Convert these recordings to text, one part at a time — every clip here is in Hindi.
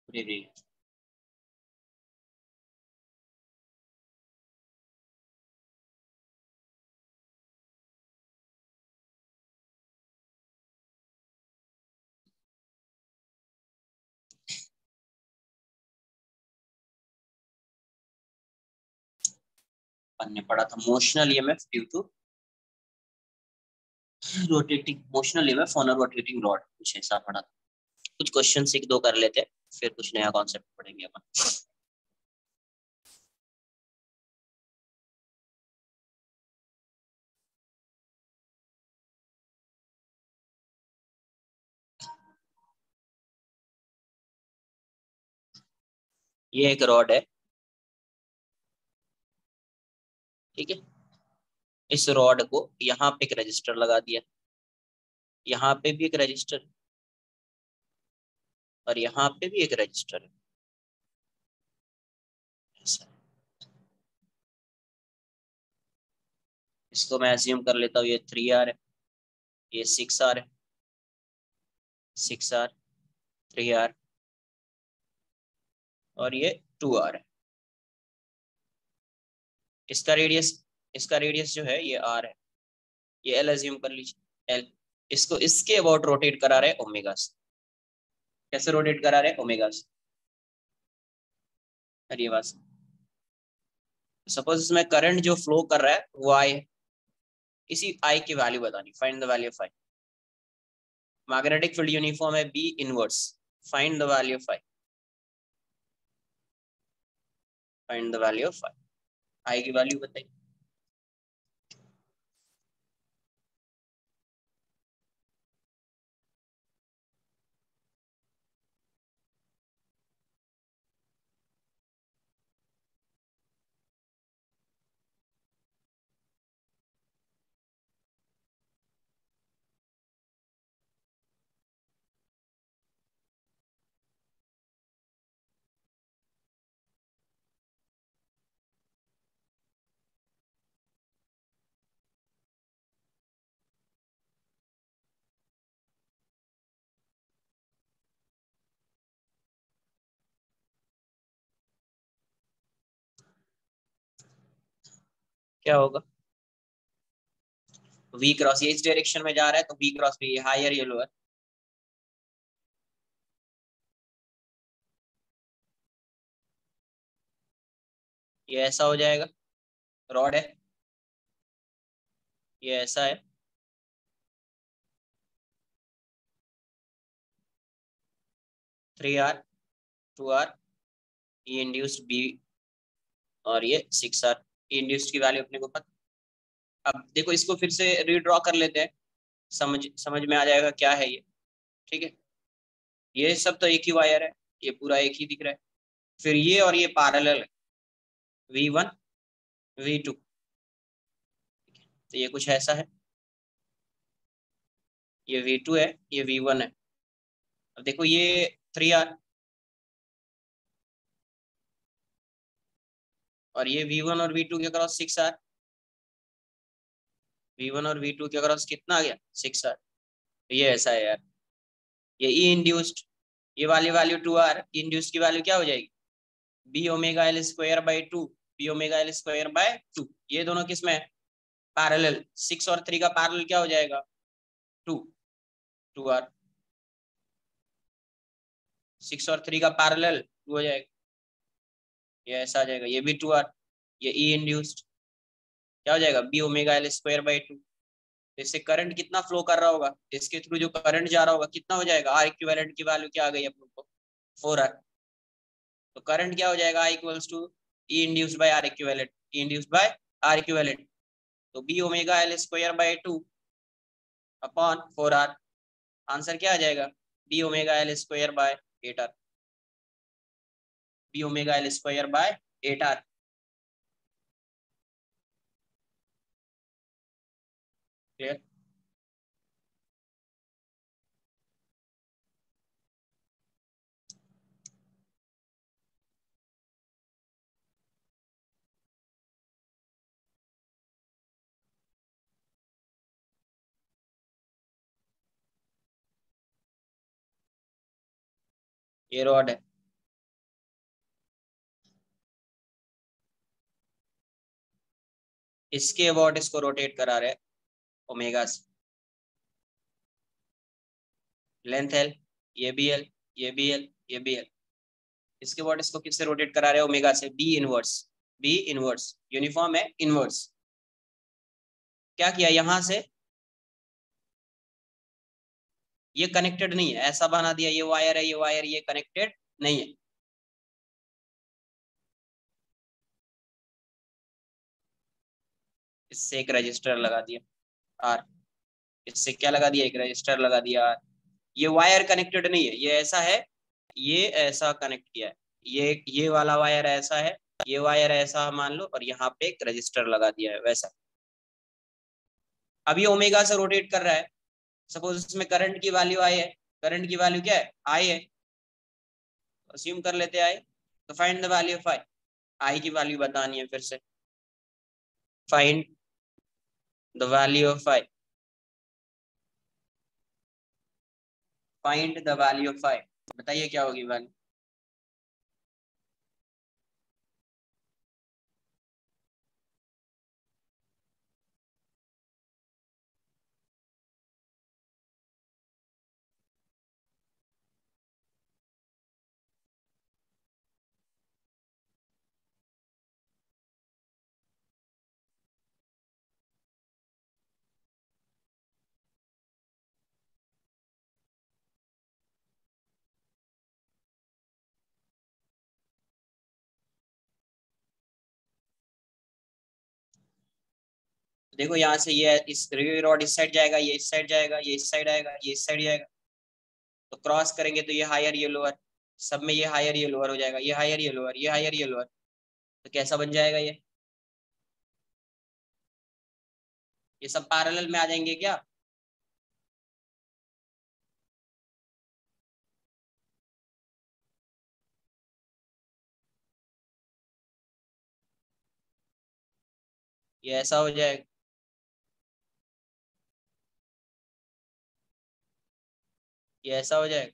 जी। अपन ने पढ़ा था motional EMF due to rotating, motional EMF on a rotating rod, कुछ ऐसा पढ़ा था। कुछ क्वेश्चन एक दो कर लेते हैं, फिर कुछ नया कॉन्सेप्ट पढ़ेंगे अपन। ये एक रॉड है, ठीक है। इस रॉड को यहाँ पे एक रजिस्टर लगा दिया, यहाँ पे भी एक रजिस्टर और यहाँ पे भी एक रजिस्टर है, ऐसा। इसको मैं एज्यूम कर लेता हूँ, ये 3R है, ये 6R है, 6R, 3R और ये 2R है। इसका रेडियस, इसका रेडियस जो है ये R है, ये L एज्यूम कर लीजिए, L। इसको इसके अबाउट रोटेट करा रहे ओमेगा से। कैसे रोटेट करा रहे ओमेगा से? और ये बात, सपोज इसमें करंट जो फ्लो कर रहा है वो I है, इसी I की वैल्यू बतानी, find the value of I। Magnetic field uniform है B inverse, find the value of I, find the value of I की वैल्यू बताइए। क्या होगा? V क्रॉस, ये इस डायरेक्शन में जा रहा है तो V क्रॉस भी हायर या लोअर? ये ऐसा हो जाएगा, रॉड है, ये ऐसा है, थ्री आर, 2R, ये इंड्यूस्ड B और ये 6R। इंड्यूस्ड की वैल्यू अपने को पता। अब देखो इसको फिर से रीड्रॉ कर लेते हैं, समझ समझ में आ जाएगा क्या है ये, ठीक है। ये सब तो एक ही वायर है, ये पूरा एक ही दिख रहा है। फिर ये और ये पैरेलल है, V1 V2, तो ये कुछ ऐसा है, ये V2 है, ये V1 है। अब देखो ये 3R और ये V1 और V2 के क्रॉस 6R, V1 और V2 के क्रॉस कितना आ गया 6R। तो ये ऐसा है यार, ये E इंड्यूस्ड, ये वाली वैल्यू 2R, इंड्यूस्ड की वैल्यू क्या हो जाएगी, B omega L square by two, B omega L square by 2। ये दोनों किसमें है, पैरेलल। 6 और 3 का पैरेलल क्या हो जाएगा, 2, 2R। 6 और 3 का पैरेलल 2 हो जाएगा, ये ऐसा आ जाएगा, ये भी 2R। ये ई इंड्यूस्ड क्या हो जाएगा, B omega L square by 2। इससे करंट कितना फ्लो कर रहा होगा, इसके थ्रू जो करंट जा रहा होगा कितना हो जाएगा, आर इक्विवेलेंट की वैल्यू क्या आ गई अपन को, 4R। तो करंट क्या हो जाएगा, I equals to E induced by R equivalent, E induced by R equivalent. तो B omega L square by 2 upon 4R, answer क्या आ जाएगा, B omega L square by 8R, B omega L square by 8R। Clear? ये रॉड है, इसके अबाउट इसको रोटेट करा रहे ओमेगा से, लेंथ एल, ये भी एल, ये भी एल, ये भी एल, इसके अबाउट इसको किससे रोटेट करा रहे ओमेगा से, B inverse, B inverse uniform है इनवर्स। क्या किया यहां से, ये कनेक्टेड नहीं है, ऐसा बना दिया, ये वायर है, ये वायर, ये कनेक्टेड नहीं है। इससे एक रजिस्टर लगा दिया आर, इससे क्या लगा दिया, एक रजिस्टर लगा दिया आर। ये वायर कनेक्टेड नहीं है, ये ऐसा है, ये ऐसा कनेक्ट किया है, ये वाला वायर ऐसा है, ये वायर ऐसा मान लो, और यहाँ पे एक रजिस्टर लगा दिया है वैसा। अब ये ओमेगा से रोटेट कर रहा है, सपोज इसमें करंट की वैल्यू आई है, करंट की वैल्यू क्या है, आई है, अस्यूम कर लेते आई, तो find the value of I, I की वैल्यू बतानी है फिर से, find the value of I, find the value of I, बताइए क्या होगी वैल्यू। देखो यहाँ से ये इस रॉड इस साइड जाएगा, ये इस साइड जाएगा, ये इस साइड आएगा, ये इस साइड जाएगा, तो क्रॉस करेंगे तो ये हायर ये लोअर, सब में ये हायर ये लोअर हो जाएगा, ये हायर ये लोअर, ये हायर ये लोअर, तो कैसा बन जाएगा ये सब पैरेलल में आ जाएंगे क्या। ये ऐसा हो जाएगा, ये ऐसा हो जाएगा,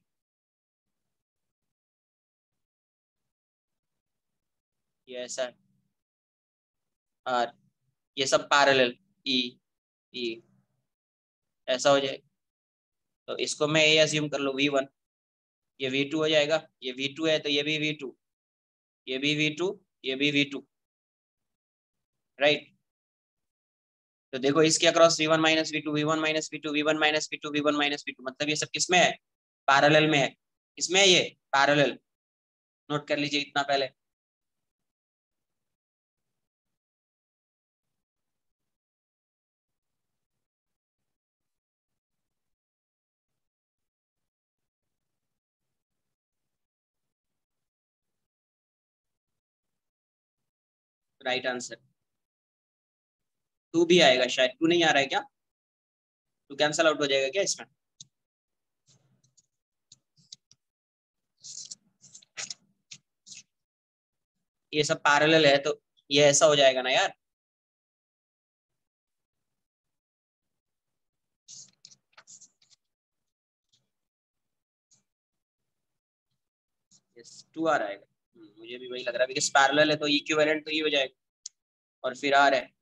ये ऐसा है और ये सब पैरेलल, ई ई ऐसा हो जाएगा। तो इसको मैं ये अज्यूम कर लो V1, ये V2 हो जाएगा, ये V2 है तो ये भी V2, ये भी V2, ये भी V2, राइट। तो देखो इसके across V1 minus V2, V1 minus V2, V1 minus V2, V1 minus V2, मतलब ये सब किसमें है, पैरेलल में है, इसमें है ये पैरेलल, नोट कर लीजिए इतना पहले। राइट आंसर, टू भी आएगा शायद, टू नहीं आ रहा है क्या, टू कैंसल आउट हो जाएगा क्या इसमें। ये सब पैरेलल है तो ये ऐसा हो जाएगा ना यार, यस टू आ रहा है, मुझे भी वही लग रहा है, बिकॉज पैरेलल है तो इक्विवेलेंट तो ये हो जाएगा, और फिर आ रहा है।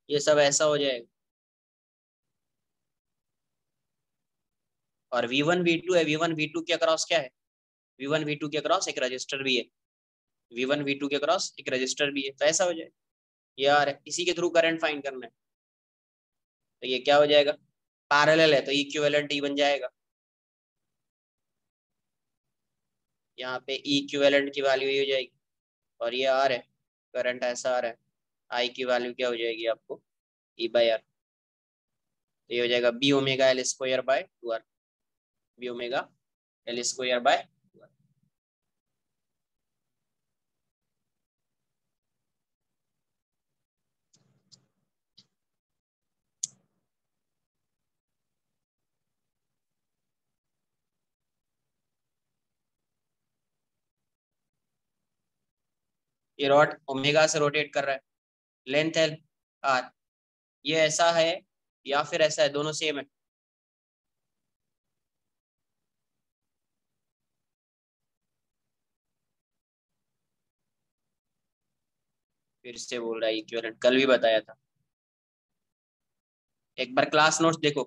ये सब ऐसा हो जाएगा, और V1 V2 है, V1 V2 के अक्रॉस क्या है, V1 V2 के अक्रॉस एक रजिस्टर भी है, V1 V2 के अक्रॉस एक रजिस्टर भी है, तो ऐसा हो जाए यार, इसी के थ्रू करंट फाइंड करना है, तो ये क्या हो जाएगा, पैरेलल है तो इक्विवेलेंट ई बन जाएगा, यहाँ पे इक्विवेलेंट की वैल्यू ये हो जाएगी, और ये आर है, करंट ऐसा आ रहा है, आई की वैल्यू क्या हो जाएगी आपको, E/R, तो ये हो जाएगा B ω L² bye 2R, B ω L² bye 2R। ये रॉड ओमेगा से रोटेट कर रहा है, लेंथ है आर। ये ऐसा है या फिर ऐसा है, दोनों सेम है। फिर से बोल रहा है इक्विवेलेंट, कल भी बताया था। एक बार क्लास नोट्स देखो,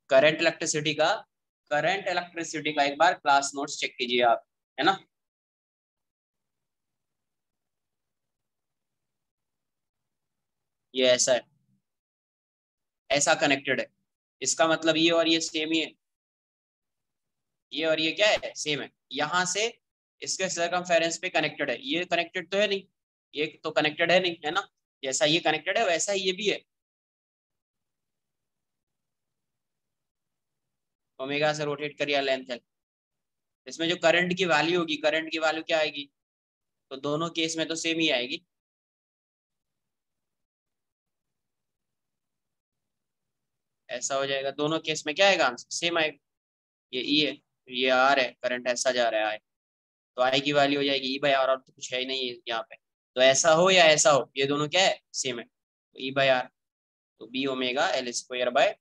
करंट इलेक्ट्रिसिटी का, करंट इलेक्ट्रिसिटी का एक बार क्लास नोट्स चेक कीजिए आप, है ना। ये ऐसा है, ऐसा कनेक्टेड है, इसका मतलब ये और ये सेम ही है, ये और ये क्या है, सेम है। यहाँ से इसके सरकमफेरेंस पे कनेक्टेड है, ये कनेक्टेड तो है नहीं, ये तो कनेक्टेड है नहीं, है ना। जैसा ये कनेक्टेड है वैसा ही ये भी है, ओमेगा से रोटेट करिए लेंथ है। इसमें जो करंट की वैल्यू होगी, करंट की वैल्यू क्या आएगी, तो दोनों केस में तो सेम ही आएगी। ऐसा हो जाएगा, दोनों केस में क्या आएगा आंसर, सेम आएगा। ये ई है, ये आर है, करंट ऐसा जा रहा है आई, तो आई की वैल्यू हो जाएगी ई बाई आर, और तो कुछ है ही नहीं है यहाँ पे। तो ऐसा हो या ऐसा हो, ये दोनों क्या है, सेम है, तो ई बाई आर, तो B omega L square by.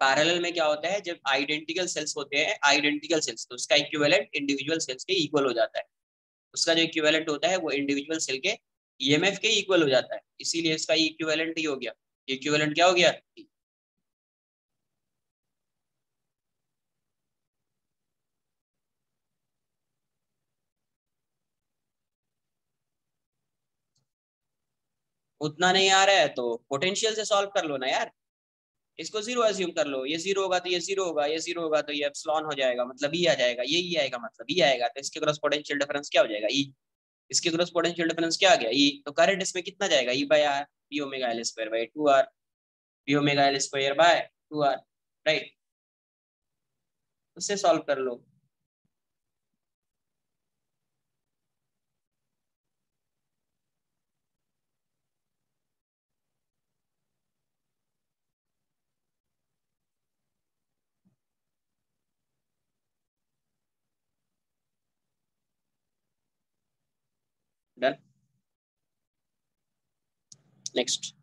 Parallel में क्या होता है, जब आइडेंटिकल सेल्स होते हैं, आइडेंटिकल सेल्स, तो उसका इक्विवेलेंट इंडिविजुअल सेल्स के इक्वल हो जाता है। उसका जो इक्विवेलेंट होता है वो इंडिविजुअल सेल के ईएमएफ के इक्वल हो जाता है, इसीलिए इसका इक्विवेलेंट ही हो गया। इक्विवेलेंट क्या हो गया, उतना नहीं आ रहा है तो पोटेंशियल से सॉल्व कर लो ना यार। इसको जीरो एज्यूम कर लो, ये जीरो होगा तो ये जीरो होगा, ये जीरो होगा तो ये एप्सिलॉन हो जाएगा, मतलब ई आ जाएगा, ये ई आएगा मतलब ई आएगा, तो इसके क्रॉस पोटेंशियल डिफरेंस क्या हो जाएगा, ई। इसके क्रॉस पोटेंशियल डिफरेंस क्या आ गया, ई। तो करंट इसमें कितना जाएगा, E by R, P omega L square by 2 R, P omega L square by 2 R, right. उससे सॉल्व कर लो। डन। नेक्स्ट।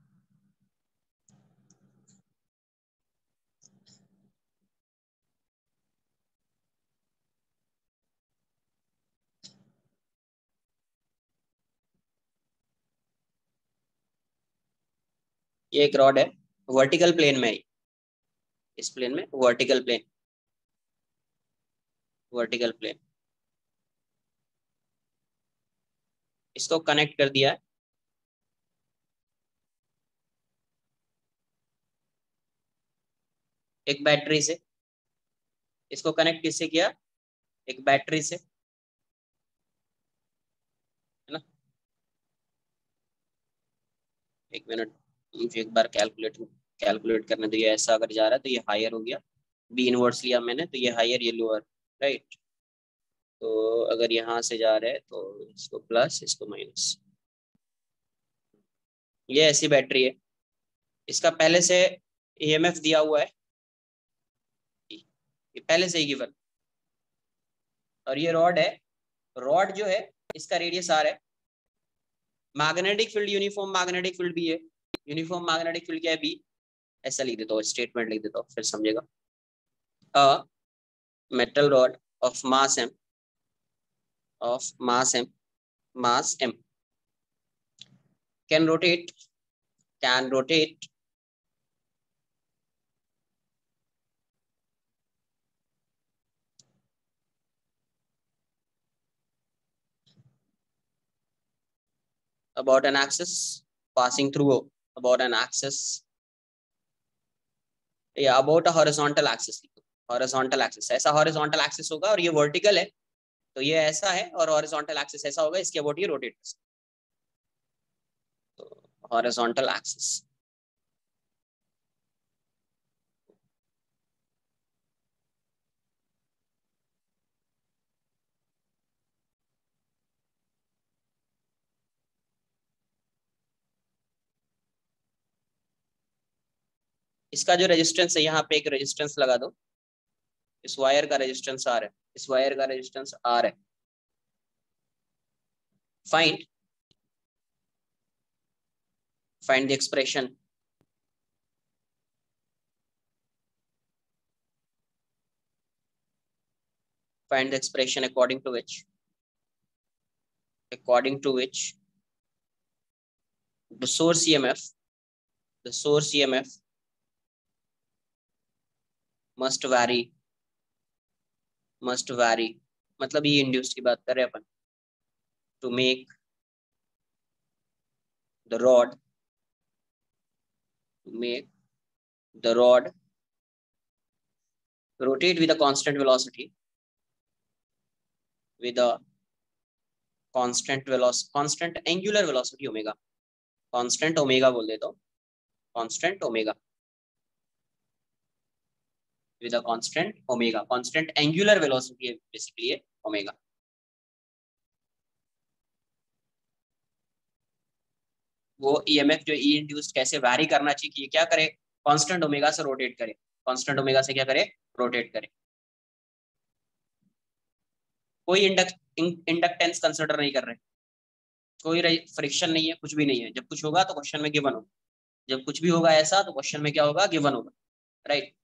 ये एक रॉड है, वर्टिकल प्लेन में है, इस प्लेन में वर्टिकल प्लेन, वर्टिकल प्लेन, इसको कनेक्ट कर दिया है एक बैटरी से। इसको कनेक्ट किससे किया, एक बैटरी से, है ना। एक मिनट, मुझे एक बार कैलकुलेट कैलकुलेट करने दो। ये ऐसा अगर जा रहा है तो ये हायर हो गया, बी इनवर्स लिया मैंने तो ये हायर, ये लोअर, राइट। तो अगर यहाँ से जा रहे हैं तो इसको प्लस, इसको माइनस। ये ऐसी बैटरी है, इसका पहले से ईएमएफ दिया हुआ है, ये पहले से ही गिवन। और ये रॉड है, रॉड जो है इसका रेडियस आर है। Magnetic field, uniform magnetic field भी है, यूनिफॉर्म मैग्नेटिक फील्ड क्या है, बी। ऐसा लिख देता हूँ, स्टेटमेंट लिख देता हूँ, फिर समझेगा। A metal rod of mass M, of mass m can rotate, can rotate about an axis, passing through about an axis, या about a horizontal axis। Horizontal axis, ऐसा हॉरिजॉन्टल एक्सिस होगा और ये वर्टिकल है, तो ये ऐसा है, और हॉरिजॉन्टल एक्सिस ऐसा होगा, इसके अबाउट ये रोटेट कर सकते, तो हॉरिजॉन्टल एक्सिस। इसका जो रेजिस्टेंस है, यहाँ पे एक रेजिस्टेंस लगा दो, इस वायर का रेजिस्टेंस आर है, इस वायर का रेजिस्टेंस आर है। Find find the expression find the expression according to which the source EMF must vary मतलब ये इंड्यूस्ड की बात कर रहे हैं अपन, to make the rod rotate with a constant velocity constant angular velocity omega, constant omega बोल देता हूँ, constant omega with a constant angular velocity है basically है omega। वो EMF जो E इंड्यूस्ड कैसे वैरी करना चाहिए कि ये क्या करे, कांस्टेंट ओमेगा से रोटेट करे, कांस्टेंट ओमेगा से क्या करे, रोटेट करे। कोई इंडक्टेंस कंसिडर नहीं कर रहे, कोई फ्रिक्शन नहीं है, कुछ भी नहीं है। जब कुछ होगा तो क्वेश्चन में गिवन होगा, जब कुछ भी होगा ऐसा तो क्वेश्चन में क्या होगा, गिवन होगा, राइट।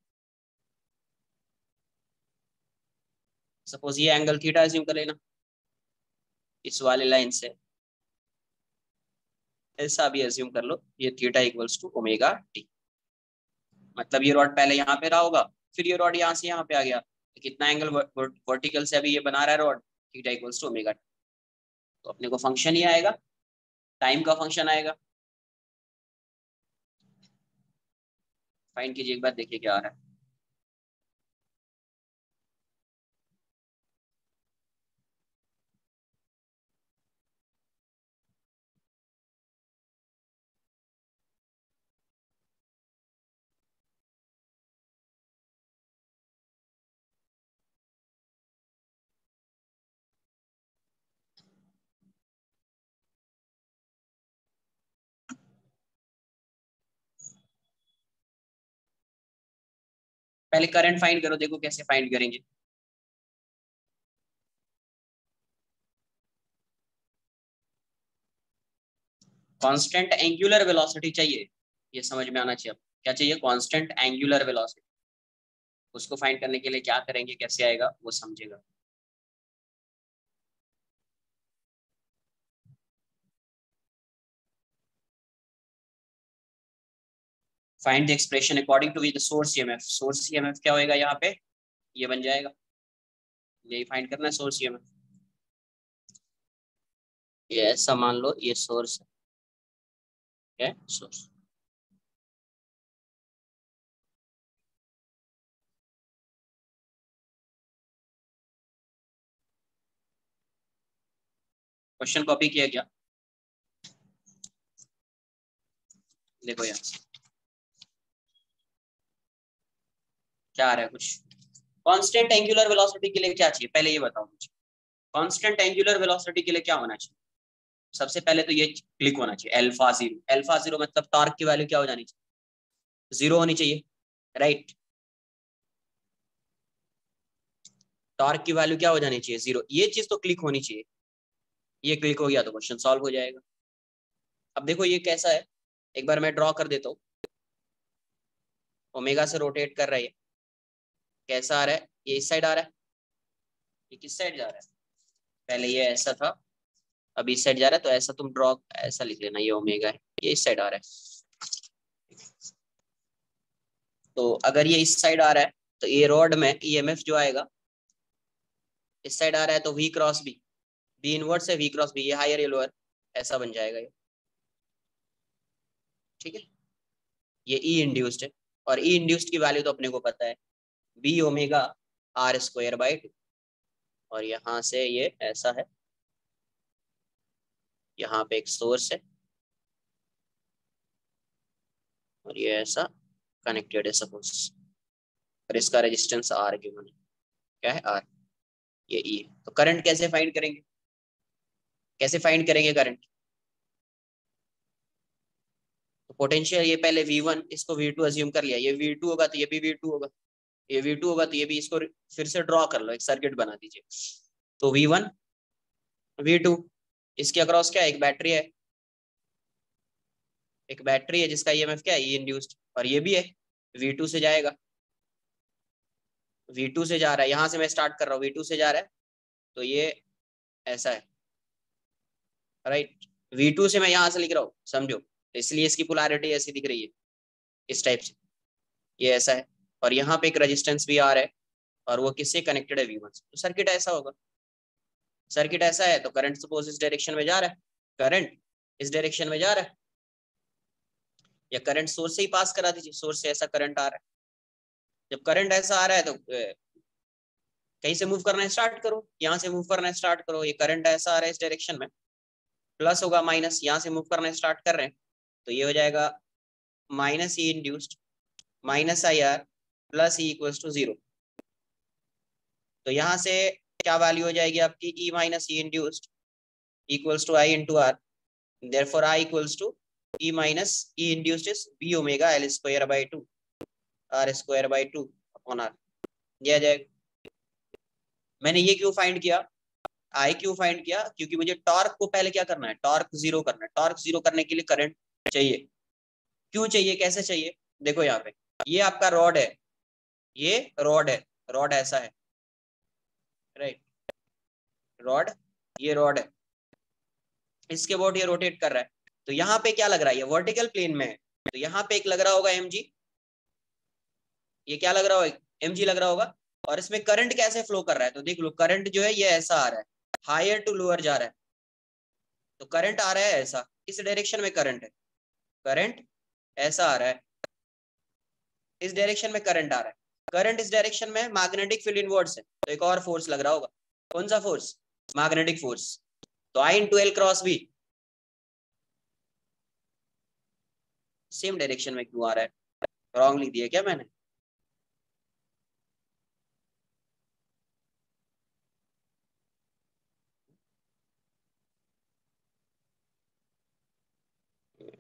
सपोज ये एंगल थीटा अज्यूम कर लेना, इस वाले लाइन से ऐसा भी अज्यूम कर लो, ये theta equals to omega T. मतलब ये रॉड पहले यहाँ पे रहा होगा, फिर ये रॉड यहाँ से यहाँ पे आ गया, तो कितना एंगल वर्टिकल से अभी ये बना रहा है rod, theta equals to omega T. तो अपने को फंक्शन ही आएगा, टाइम का फंक्शन आएगा। फाइंड कीजिए एक बार, देखिए क्या आ रहा है। पहले करंट फाइंड करो, देखो कैसे फाइंड करेंगे। कांस्टेंट एंगुलर वेलोसिटी चाहिए, ये समझ में आना चाहिए। क्या चाहिए, कांस्टेंट एंगुलर वेलोसिटी। उसको फाइंड करने के लिए क्या करेंगे, कैसे आएगा वो समझेगा। Find the expression according to the source EMF. Source EMF क्या होएगा यहाँ पे, ये बन जाएगा, यही फाइंड करना है सोर्स ईएमएफ। ये ऐसा मान लो ये सोर्स है, सोर्स। क्वेश्चन कॉपी किया गया, देखो यहाँ क्या आ रहा है कुछ। कांस्टेंट एंगुलर वेलोसिटी के लिए क्या चाहिए, पहले ये बताओ मुझे। कांस्टेंट एंगुलर वेलोसिटी के लिए क्या होना चाहिए, सबसे पहले तो ये क्लिक होना चाहिए अल्फा जीरो। अल्फा जीरो मतलब टॉर्क की वैल्यू क्या हो जानी चाहिए, जीरो होनी चाहिए, राइट। टॉर्क की वैल्यू क्या हो जानी चाहिए, जीरो। ये चीज तो क्लिक होनी चाहिए, ये क्लिक हो गया तो क्वेश्चन सॉल्व हो जाएगा। अब देखो ये कैसा है, एक बार मैं ड्रॉ कर देता हूँ। ओमेगा से रोटेट कर रहा है, कैसा आ रहा है, ये इस साइड आ रहा है, ये किस साइड जा रहा है, पहले ये ऐसा था, अब इस साइड जा रहा है। तो ऐसा तुम ड्रॉ ऐसा लिख लेना, ये ओमेगा है, ये इस साइड आ रहा है। तो अगर ये इस साइड आ रहा है तो ये रॉड में ईएमएफ जो आएगा, इस साइड आ रहा है तो V cross B, B inverse है वी क्रॉस बी, ये हायर ये लोअर, ऐसा बन जाएगा ये, ठीक है। ये ई इंड्यूस्ड है, और ई इंड्यूस्ड की वैल्यू तो अपने को पता है, B omega R square by two. और यहाँ से ये ऐसा है, यहाँ पे एक सोर्स है और ये ऐसा कनेक्टेड है सपोज, और इसका रेजिस्टेंस आर गिवन है, क्या है आर, ये ई है। तो करंट कैसे फाइंड करेंगे, कैसे फाइंड करेंगे करंट। तो पोटेंशियल ये पहले V1, इसको V2 अज्यूम कर लिया, ये V2 होगा तो ये भी V2 होगा, ये V2 होगा तो ये भी, इसको फिर से ड्रॉ कर लो, एक सर्किट बना दीजिए। तो V1 V2, इसके अक्रॉस क्या है, एक बैटरी है, एक बैटरी है जिसका ईएमएफ क्या है, ई इंड्यूस्ड, और ये भी है, V2 से जाएगा, V2 से जा रहा है, यहाँ से मैं स्टार्ट कर रहा हूँ, V2 से जा रहा है, तो ये ऐसा है, राइट। V2 से मैं यहाँ से लिख रहा हूँ, समझो, इसलिए इसकी पोलैरिटी ऐसी दिख रही है, इस टाइप से, ये ऐसा है, और यहाँ पे एक रेजिस्टेंस भी आ रहा है, और वो किससे कनेक्टेड है, V1 से। तो सर्किट ऐसा होगा, सर्किट ऐसा है, तो करंट सपोज इस डायरेक्शन में जा रहा है, करंट इस डायरेक्शन में जा रहा है, या करंट सोर्स से ही पास करा दीजिए, सोर्स से ऐसा करंट आ रहा है। जब करंट ऐसा आ रहा है तो कहीं से मूव करना स्टार्ट करो, यहाँ से मूव करना स्टार्ट करो, ये करंट ऐसा आ रहा है इस डायरेक्शन में, प्लस होगा माइनस, यहाँ से मूव करना स्टार्ट कर रहे हैं, तो ये हो जाएगा minus E induced minus I R plus E equals to 0। तो यहाँ से क्या वैल्यू हो जाएगी आपकी, E minus E induced equals to I into R, therefore I equals to E minus E induced is B omega L square by 2 R square by 2 upon R, ये आ जाएगा। मैंने ये क्यों फाइंड किया, आई क्यों फाइंड किया, क्योंकि मुझे टॉर्क को पहले क्या करना है, टॉर्क जीरो करना है। टॉर्क जीरो करने के लिए करंट चाहिए, क्यों चाहिए, कैसे चाहिए, देखो यहाँ पे ये आपका रॉड है, ये रॉड है, रॉड ऐसा है, राइट, रॉड, ये रॉड है, इसके अबाउट ये रोटेट कर रहा है, तो यहाँ पे क्या लग रहा है, ये वर्टिकल प्लेन में है, तो यहाँ पे एक लग रहा होगा mg, ये क्या लग रहा होगा, mg लग रहा होगा, और इसमें करंट कैसे फ्लो कर रहा है, तो देख लो करंट जो है ये ऐसा आ रहा है, हायर टू लोअर जा रहा है, तो करंट आ रहा है ऐसा, इस डायरेक्शन में करंट है, करंट ऐसा आ रहा है, इस डायरेक्शन में करंट आ रहा है, करंट इस डायरेक्शन में, मैग्नेटिक फील्ड इनवर्ड्स है, तो एक और फोर्स लग रहा होगा, कौन सा फोर्स, मैग्नेटिक फोर्स, तो I into L cross B, same direction में क्यों आ रहा है, रॉन्ग लिख दिया क्या मैंने,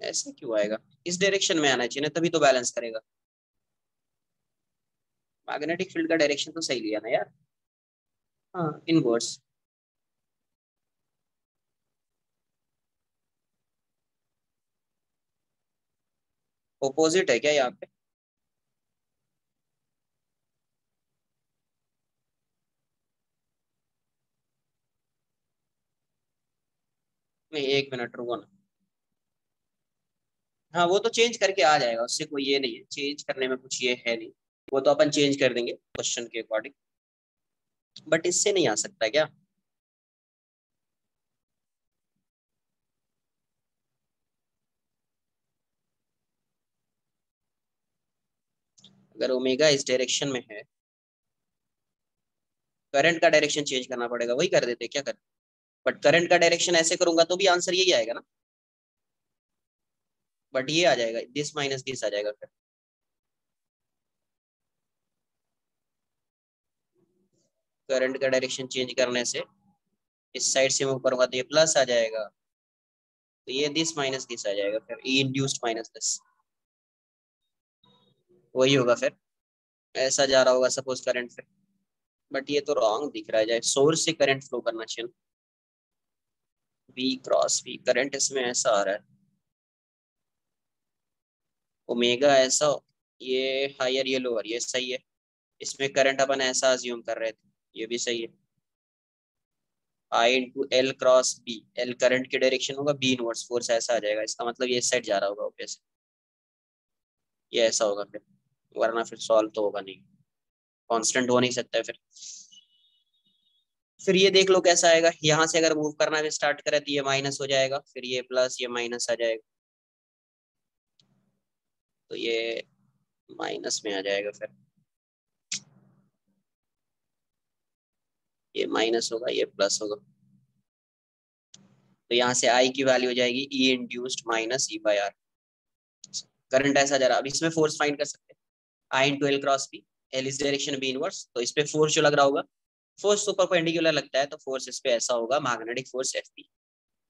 ऐसे क्यों आएगा, इस डायरेक्शन में आना चाहिए ना, तभी तो बैलेंस करेगा, मैग्नेटिक फील्ड का डायरेक्शन तो सही लिया ना यार, हाँ इनवर्स, ओपोजिट है क्या यहाँ पे, नहीं एक मिनट रुको ना, हाँ वो तो चेंज करके आ जाएगा, उससे कोई ये नहीं है, चेंज करने में कुछ ये है नहीं, वो तो अपन चेंज कर देंगे क्वेश्चन के अकॉर्डिंग, बट इससे नहीं आ सकता क्या, अगर ओमेगा इस डायरेक्शन में है, करंट का डायरेक्शन चेंज करना पड़ेगा, वही कर देते क्या कर, बट करंट का डायरेक्शन ऐसे करूंगा तो भी आंसर यही आएगा ना, बट ये आ जाएगा, दिस माइनस दिस आ जाएगा फिर, करंट का डायरेक्शन चेंज करने से इस साइड से मूव करूंगा तो ये प्लस आ जाएगा, तो ये दिस माइनस दिस आ जाएगा, फिर ई इंड्यूस्ड माइनस दिस, वही होगा फिर, ऐसा जा रहा होगा सपोज करंट फिर, बट ये तो रॉन्ग दिख रहा है, जाए सोर्स से करंट फ्लो करना चाहिए, वी क्रॉस वी, करंट इसमें ऐसा आ रहा है, ओमेगा ऐसा, ये हायर ये लोअर, ये सही है, इसमें करंट अपन ऐसा अज्यूम कर रहे थे, ये भी सही है, I into L cross B, L current की डायरेक्शन होगा, बी इनवर्स फोर्स ऐसा आ जाएगा, इसका मतलब ये इस साइड जा रहा होगा ऑब्वियस, ये ऐसा होगा फिर, वरना फिर सॉल्व तो होगा नहीं, कांस्टेंट हो नहीं सकता है फिर ये देख लो कैसा आएगा, यहाँ से अगर मूव करना भी स्टार्ट करे तो ये माइनस हो जाएगा, फिर ये प्लस, ये माइनस आ जाएगा, तो ये माइनस में आ जाएगा, फिर ये माइनस होगा, ये प्लस होगा, तो यहाँ से आई की वैल्यू हो जाएगी E induced minus E by R, current ऐसा जा रहा, अब इसमें फोर्स फाइंड कर सकते हैं, I into L cross B, L इस डायरेक्शन बी इनवर्स, तो इस पे फोर्स जो लग रहा होगा, फोर्स तो परपेंडिकुलर लगता है, तो फोर्स इस पे ऐसा होगा, मैग्नेटिक फोर्स एफ बी,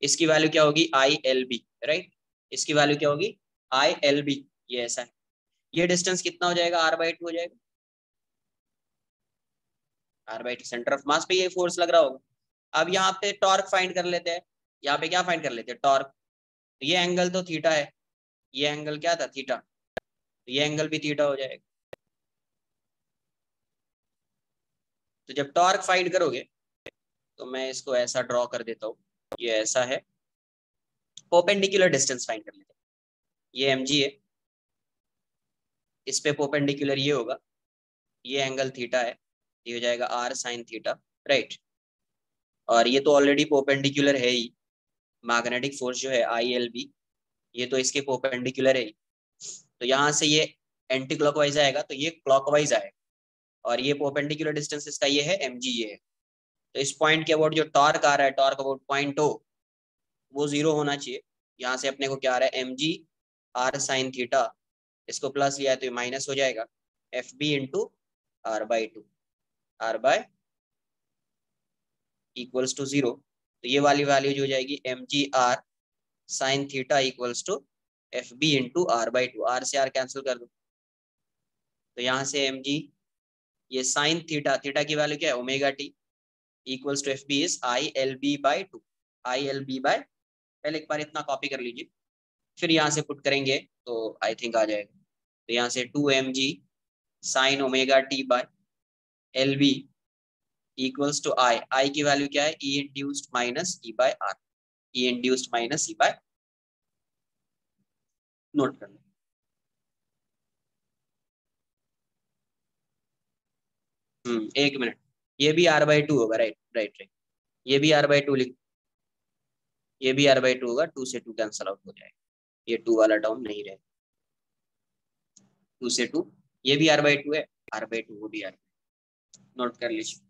इसकी वैल्यू क्या होगी, आई एल बी, राइट, इसकी वैल्यू क्या होगी, आई एल बी, ये ऐसा है, ये डिस्टेंस कितना हो जाएगा, r/2 हो जाएगा, R/2 सेंटर ऑफ मास पे ये फोर्स लग रहा होगा। अब यहाँ पे टॉर्क फाइंड कर लेते हैं। यहाँ पे क्या फाइंड कर लेते हैं, टॉर्क। ये एंगल तो थीटा है, ये एंगल क्या था, थीटा, तो ये एंगल भी थीटा हो जाएगा। तो जब टॉर्क फाइंड करोगे तो मैं इसको ऐसा ड्रॉ कर देता हूँ, ये ऐसा है। परपेंडिकुलर डिस्टेंस फाइंड कर लेते हैं। ये mg है, इस पे परपेंडिकुलर ये होगा, ये एंगल थीटा है, ये हो जाएगा r sin थीटा, राइट। और ये तो ऑलरेडी परपेंडिकुलर है ही, मैग्नेटिक फोर्स जो है ILB, ये तो इसके परपेंडिकुलर है ही। तो यहाँ से ये एंटी क्लॉकवाइज आएगा तो ये क्लॉकवाइज आएगा, और ये परपेंडिकुलर डिस्टेंस इसका ये है mg, ये है। तो इस पॉइंट के अबाउट जो टॉर्क आ रहा है, टॉर्क अबाउट पॉइंट O, वो 0 होना चाहिए। यहाँ से अपने को क्या आ रहा है, mg r sin थीटा, इसको प्लस लिया है तो ये माइनस हो जाएगा, FB into r/2, r/ equals to 0। तो ये वाली वैल्यू जो हो जाएगी mg r sin theta equals to FB into r/2, r से r कैंसिल कर दो। तो यहाँ से mg, ये sin थीटा, थीटा की वैल्यू क्या है, omega T, equals to FB is ILB/2, ILB/, पहले एक बार इतना कॉपी कर लीजिए, फिर यहाँ से पुट करेंगे तो आई थिंक आ जाएगा। तो यहाँ से 2mg sin omega T by LB equals to I की वैल्यू क्या है, E induced minus E/R, E induced minus E/, note करना। एक मिनट, ये भी r/2 होगा, राइट राइट राइट, ये भी r/2 लिख, ये भी r/2 होगा, 2 से 2 कैंसल आउट हो जाएगा, ये 2 वाला टर्म नहीं रहेगा, 2 से 2, ये भी r/2 है, r/2 वो भी r, नोट कर लीजिए।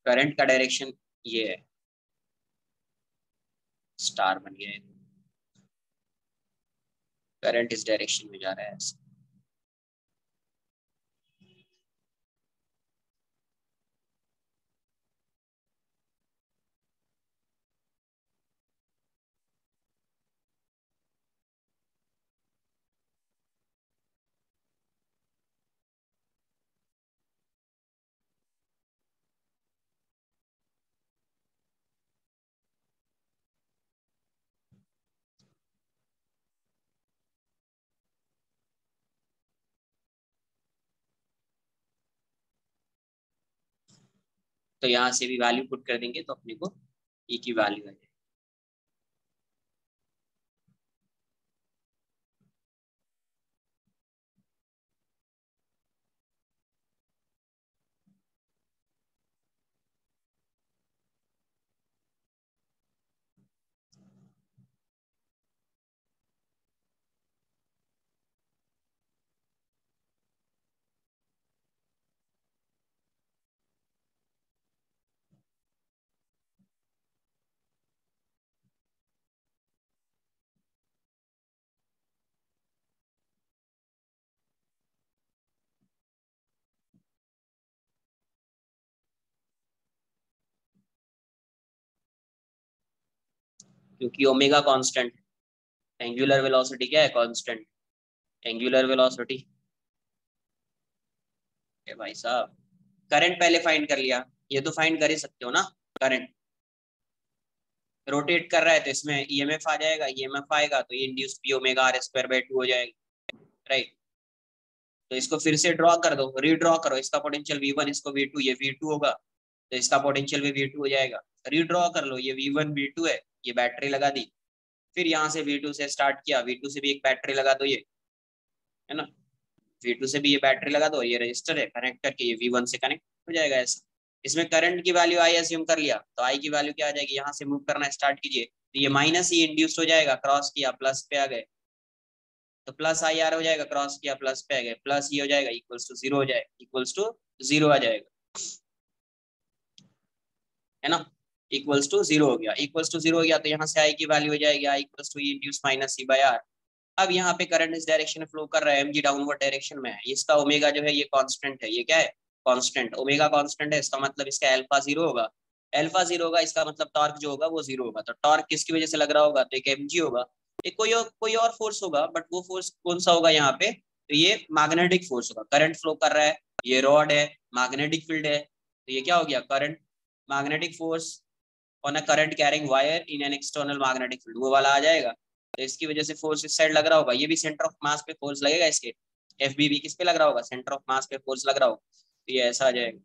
करंट का डायरेक्शन ये है, स्टार बन गया है, करंट इस डायरेक्शन में जा रहा है ऐसे। तो यहाँ से भी वैल्यू पुट कर देंगे तो अपने को E की वैल्यू आ जाएगी। क्योंकि ओमेगा कांस्टेंट, एंगुलर वेलोसिटी क्या है, कांस्टेंट, एंगुलर वेलोसिटी। भाई साहब, करंट पहले फाइंड कर लिया, ये तो फाइंड कर ही सकते हो ना, करंट रोटेट कर रहा है तो इसमें ईएमएफ आ जाएगा, ईएमएफ आएगा तो ये इंड्यूस्ड पी ओमेगा r²/2 हो जाएगा, राइट। तो इसको फिर से ड्रॉ कर दो, रीड्रॉ करो, इसका पोटेंशियल V1, इसको V2, ये V2 होगा, तो इसका पोटेंशियल भी V2 हो जाएगा। रीड्रॉ कर लो, ये V1 V2 है, ये बैटरी लगा दी, फिर यहाँ से V2 से स्टार्ट किया, V2 से भी एक बैटरी लगा दो, ये है ना, V2 से भी ये बैटरी लगा दो, ये रजिस्टर है, कनेक्ट करके ये V1 से कनेक्ट हो जाएगा ऐसा। इसमें करंट की वैल्यू I अज्यूम कर लिया, तो I की वैल्यू क्या आ जाएगी, यहाँ से मूव करना स्टार्ट कीजिए तो ये माइनस ही इंड्यूस्ड हो जाएगा, क्रॉस किया प्लस पे आ गए तो प्लस IR हो जाएगा, क्रॉस किया प्लस पे आ गए, प्लस ये हो जाएगा, इक्वल्स टू 0 हो जाएगा, इक्वल्स टू 0 आ जाएगा, है ना, इक्वल्स टू 0 हो गया, इक्वल्स टू 0 हो गया तो यहाँ से I की वैल्यू हो जाएगी I equals to E induce minus C/R। अब यहाँ पे करंट इस डायरेक्शन में फ्लो कर रहा है, mg डाउनवर्ड डायरेक्शन में है, इसका ओमेगा जो है ये कांस्टेंट है, ये क्या है, कांस्टेंट, ओमेगा कांस्टेंट है, इसका मतलब इसका अल्फा 0 होगा, अल्फा 0 होगा, इसका मतलब टॉर्क जो होगा वो 0 होगा। तो टॉर्क किसकी वजह से लग रहा होगा, तो एक mg होगा। एक कोई और फोर्स होगा, बट वो फोर्स कौन सा होगा यहाँ पे, तो ये मैग्नेटिक फोर्स होगा। करंट फ्लो कर रहा है, ये रॉड है, मैग्नेटिक फील्ड है, तो ये क्या हो गया, current, magnetic force on a current carrying wire in an external magnetic field, वो वाला आ जाएगा। तो इसकी वजह से फोर्स इस साइड लग रहा होगा, ये भी सेंटर ऑफ मास पे फोर्स लगेगा इसके। FBB किस पे लग रहा होगा, सेंटर ऑफ मास पे फोर्स लग रहा होगा, तो ये ऐसा आ जाएगा।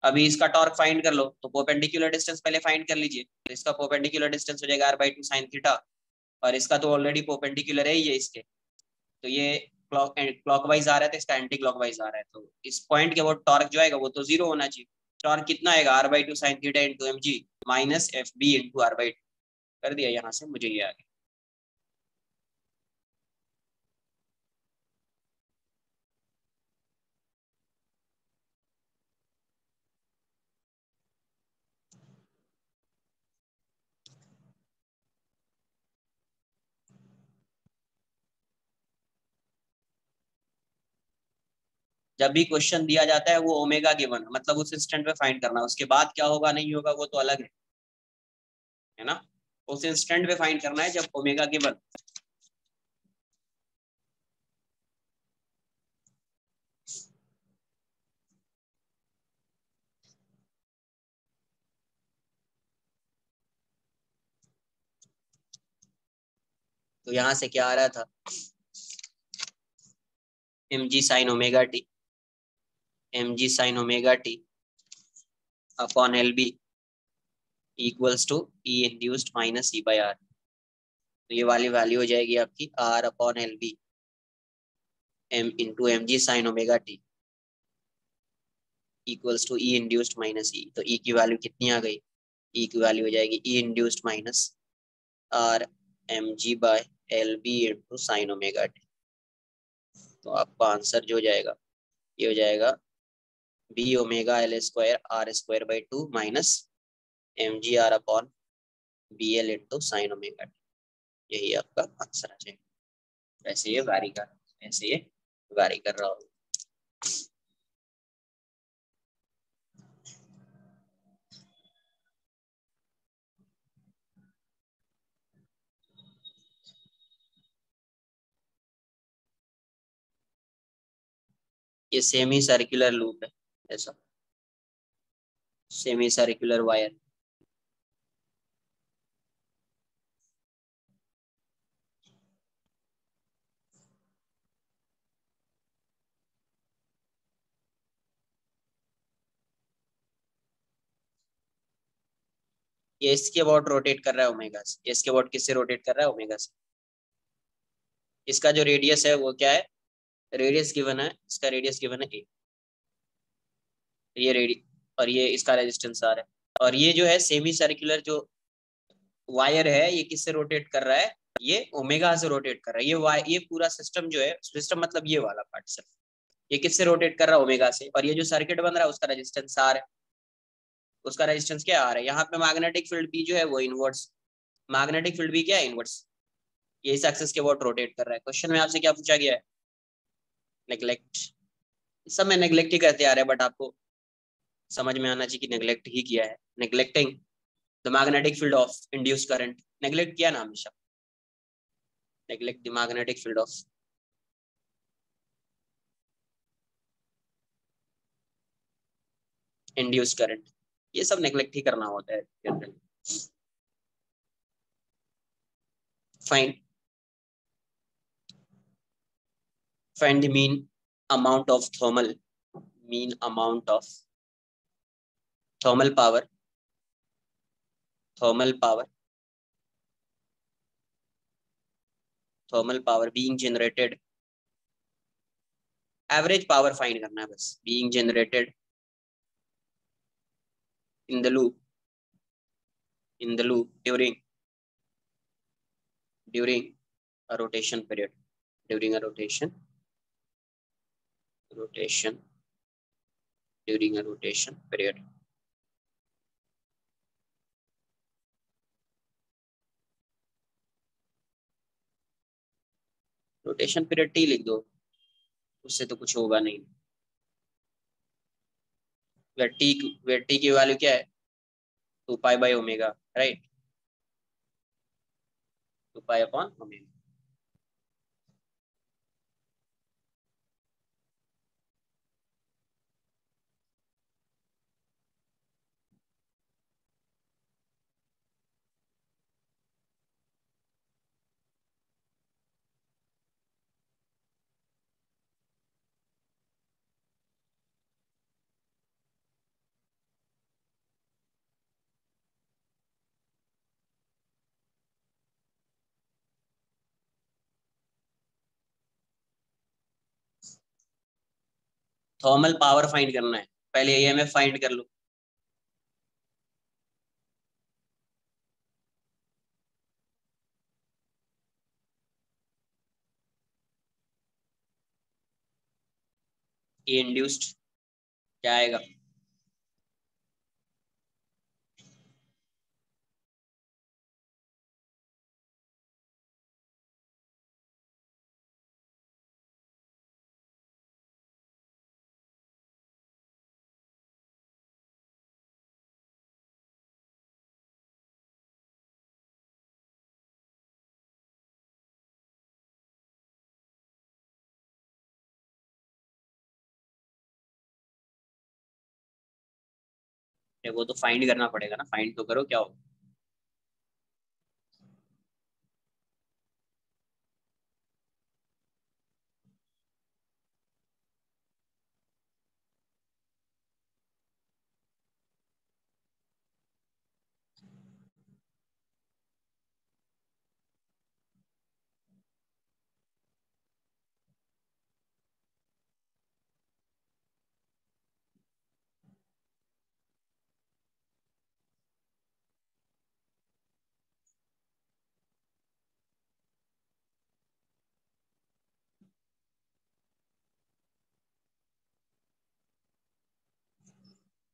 अभी इसका टॉर्क फाइंड कर लो, तो परपेंडिकुलर डिस्टेंस पहले फाइंड कर लीजिए। तो इसका परपेंडिकुलर डिस्टेंस हो जाएगा r/2 sin थीटा, और इसका तो ऑलरेडी परपेंडिकुलर है ही है इसके, तो ये क्लॉकवाइज आ रहा है, तो इसका एंटी क्लॉकवाइज आ रहा है, तो इस पॉइंट के वो टॉर्क जो आएगा वो तो 0 होना चाहिए। टॉर्क कितना आएगा, r/2 sin theta into mg minus FB into r/2। कर दिया यहाँ से, मुझे ये आ गया। जब भी क्वेश्चन दिया जाता है वो ओमेगा गिवन, मतलब उस इंस्टेंट पे फाइंड करना, उसके बाद क्या होगा नहीं होगा वो तो अलग है ना। उस इंस्टेंट पे फाइंड करना है जब ओमेगा गिवन। तो यहाँ से क्या आ रहा था, mg sin omega T, mg sin omega T upon LB equals to E induced minus E/R। तो ये वाली वैल्यू हो जाएगी आपकी R/LB m into mg sin omega T equals to E induced minus E। तो E की वैल्यू कितनी आ गई, E की वैल्यू हो जाएगी E induced minus R/mg/LB into sine omega T. तो आपका आंसर जो हो जाएगा, ये हो जाएगा B ω L² R²/2 minus mg/BL into sine omega T. यही आपका आंसर आ जाएगा। ऐसे ये वैरी कर ऐसे ये वैरी कर रहा होगा। ये सेमी सर्कुलर लूप है, ऐसा सेमी सर्कुलर वायर। ये इसके अबाउट रोटेट कर रहा है ओमेगा से, ये इसके अबाउट किससे रोटेट कर रहा है, ओमेगा से। इसका जो रेडियस है वो क्या है, रेडियस गिवन है, इसका रेडियस गिवन है ए, ये रेडी, और ये इसका रेजिस्टेंस आर है। और ये जो है सेमी सर्कुलर जो वायर है, ये किससे रोटेट कर रहा है, ये ओमेगा से रोटेट कर रहा है। ये पूरा सिस्टम जो है, सिस्टम मतलब ये वाला पार्ट सिर्फ, ये किससे रोटेट कर रहा है, ओमेगा से। और ये जो सर्किट बन रहा है उसका रेजिस्टेंस आर है, उसका रेजिस्टेंस क्या आ रहा है। यहाँ पे मैग्नेटिक फील्ड भी जो है वो इनवर्स, मैग्नेटिक फील्ड भी क्या है, इनवर्स। ये इस एक्सिस के अबाउट रोटेट कर रहा है। क्वेश्चन में आपसे क्या पूछा गया है, नेग्लेक्ट, सब में नेग्लेक्ट ही करते आ रहे हैं, बट आपको समझ में आना चाहिए कि नेग्लेक्ट ही किया है। Neglecting the magnetic field of induce current, neglect किया ना हमेशा, neglect the magnetic field of induce current, ये सब नेग्लेक्ट ही करना होता है generally. Find find the mean amount of thermal, mean amount of thermal power, thermal power, thermal power being generated, average power find करना है बस, being generated in the loop, in the loop during a rotation period, during a rotation during a rotation period। Rotation period T लिख दो, उससे तो कुछ होगा नहीं। वेर टी की वैल्यू क्या है, 2 पाई/ओमेगा, राइट, 2 पाई/ओमेगा। थर्मल पावर फाइंड करना है, पहले ईएमएफ फाइंड कर लो। ई इंड्यूस्ड क्या आएगा? वो तो फाइंड करना पड़ेगा ना, फाइंड तो करो क्या होगा।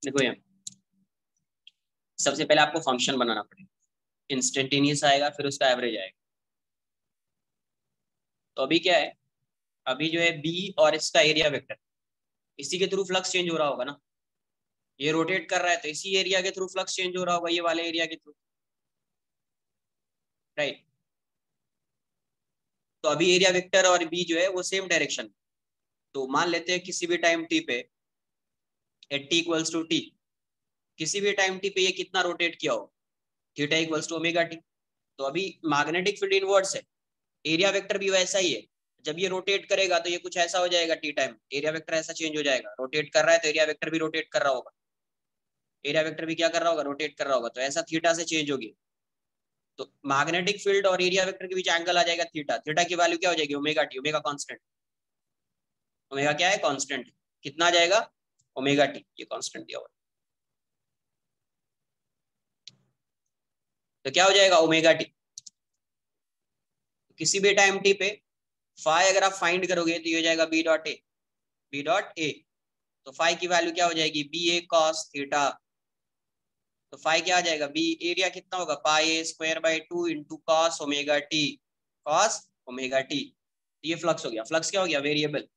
देखो ये सबसे पहले आपको फंक्शन बनाना पड़ेगा, इंस्टेंटेनियस आएगा फिर उसका एवरेज आएगा। तो अभी क्या है, अभी जो है बी और इसका एरिया वेक्टर, इसी के थ्रू फ्लक्स चेंज हो रहा होगा ना, ये रोटेट कर रहा है तो इसी एरिया के थ्रू फ्लक्स चेंज हो रहा होगा, ये वाले एरिया के थ्रू, राइट। तो अभी एरिया वेक्टर और बी जो है वो सेम डायरेक्शन। तो मान लेते हैं किसी भी टाइम टी पे, at T equals to T, किसी भी टाइम टी पे ये कितना रोटेट किया हो, theta equals to omega T. तो अभी मैग्नेटिक फील्ड इनवर्स है, एरिया वेक्टर भी वैसा ही है। जब ये रोटेट करेगा तो ये कुछ ऐसा हो जाएगा, टी टाइम एरिया वेक्टर ऐसा चेंज हो जाएगा, रोटेट कर रहा है तो एरिया वेक्टर भी रोटेट कर रहा होगा, एरिया वेक्टर भी क्या कर रहा होगा, रोटेट कर रहा होगा, तो ऐसा थीटा से चेंज होगी। तो मैग्नेटिक फील्ड और एरिया वेक्टर के बीच एंगल आ जाएगा थीटा, थीटा की वैल्यू क्या हो जाएगी, omega T, omega constant, omega क्या है, कांस्टेंट, कितना आ जाएगा, ओमेगा टी, ये कांस्टेंट दिया हुआ है। तो क्या हो जाएगा, ओमेगा टी। किसी भी टाइम टी पे फाई अगर आप फाइंड करोगे तो ये हो जाएगा B dot A, B dot A. तो फाई की वैल्यू क्या हो जाएगी, बी ए कॉस थीटा। तो फाई क्या आ जाएगा, बी एरिया कितना होगा, pi A square by two into cos omega T, cos omega T. ये फ्लक्स हो गया, फ्लक्स क्या हो गया, वेरिएबल,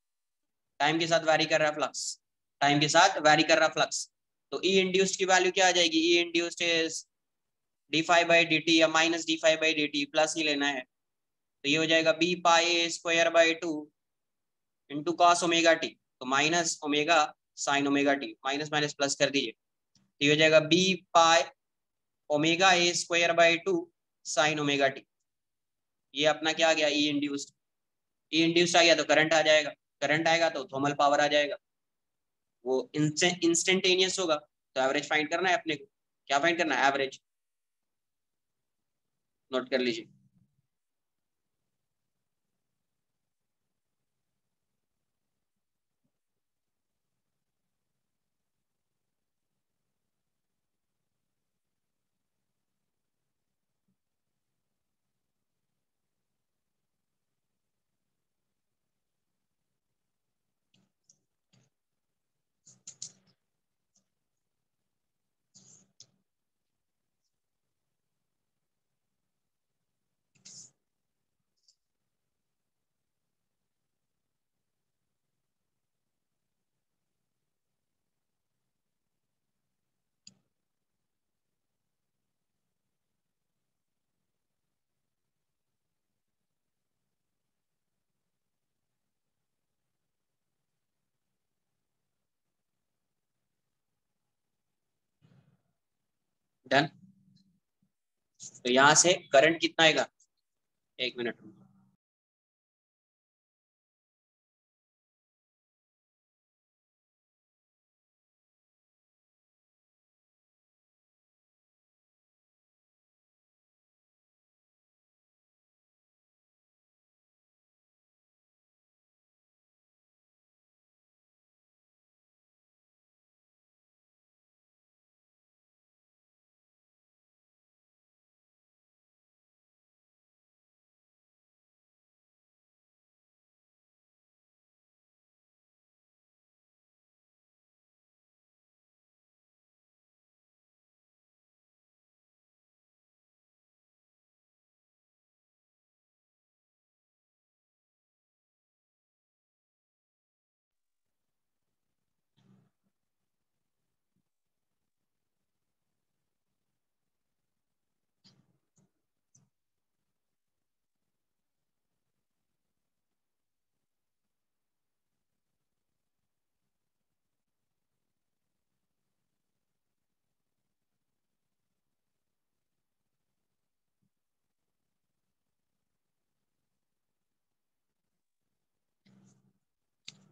टाइम के साथ वैरी कर रहा है फ्लक्स, टाइम के साथ वैरी कर रहा फ्लक्स। तो ई इंड्यूस्ड की वैल्यू क्या आ जाएगी, E induced is D phi by D T या minus D phi by D T, plus ही लेना है। तो ये हो जाएगा B pi square by two into cos omega T, तो minus omega sine omega T, minus minus plus कर दीजिए, तो ये हो जाएगा B pi omega A square by two sine omega T. ये अपना क्या आ गया, ई इंड्यूस्ड, ई इंड्यूस्ड आ गया तो करंट आ जाएगा, करंट आएगा तो थर्मल पावर आ जाएगा, वो इंस्टेंटेनियस होगा। तो एवरेज फाइंड करना है अपने को, क्या फाइंड करना है, एवरेज, नोट कर लीजिए। डन। तो यहाँ से करंट कितना आएगा, एक मिनट।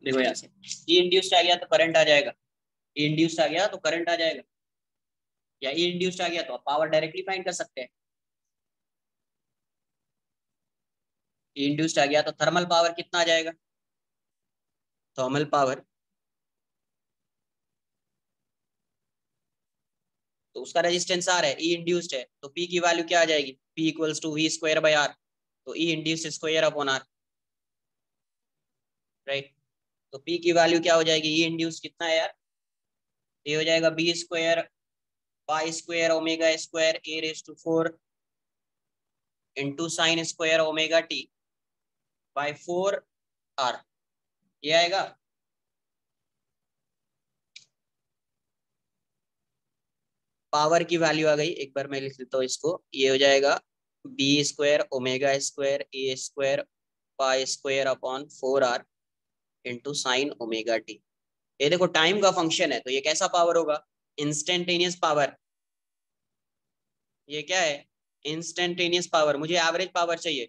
देखो यहाँ से ई इंड्यूस्ड आ गया तो करंट आ जाएगा, ई इंड्यूस्ड आ गया तो करंट आ जाएगा, या ई इंड्यूस्ड आ गया तो आप पावर डायरेक्टली फाइंड कर सकते हैं। ई इंड्यूस्ड आ गया तो थर्मल पावर कितना आ जाएगा, थर्मल पावर, तो उसका रेजिस्टेंस आर है, ई इंड्यूस्ड है, तो पी की वैल्यू क्या आ जाएगी, P equals to V square by R, तो E induced square upon R, right. तो पी की वैल्यू क्या हो जाएगी, ई इंड्यूस्ड कितना है यार, ये हो जाएगा B square pi square omega square A raise to 4 into sine square omega T by 4 R, ये आएगा। पावर की वैल्यू आ गई, एक बार मैं लिख देता हूँ इसको, ये हो जाएगा B square omega square A square pi square upon 4 R into sine omega T. ये देखो टाइम का फंक्शन है, तो ये कैसा पावर होगा, इंस्टेंटेनियस पावर। ये क्या है, इंस्टेंटेनियस पावर, मुझे एवरेज पावर चाहिए।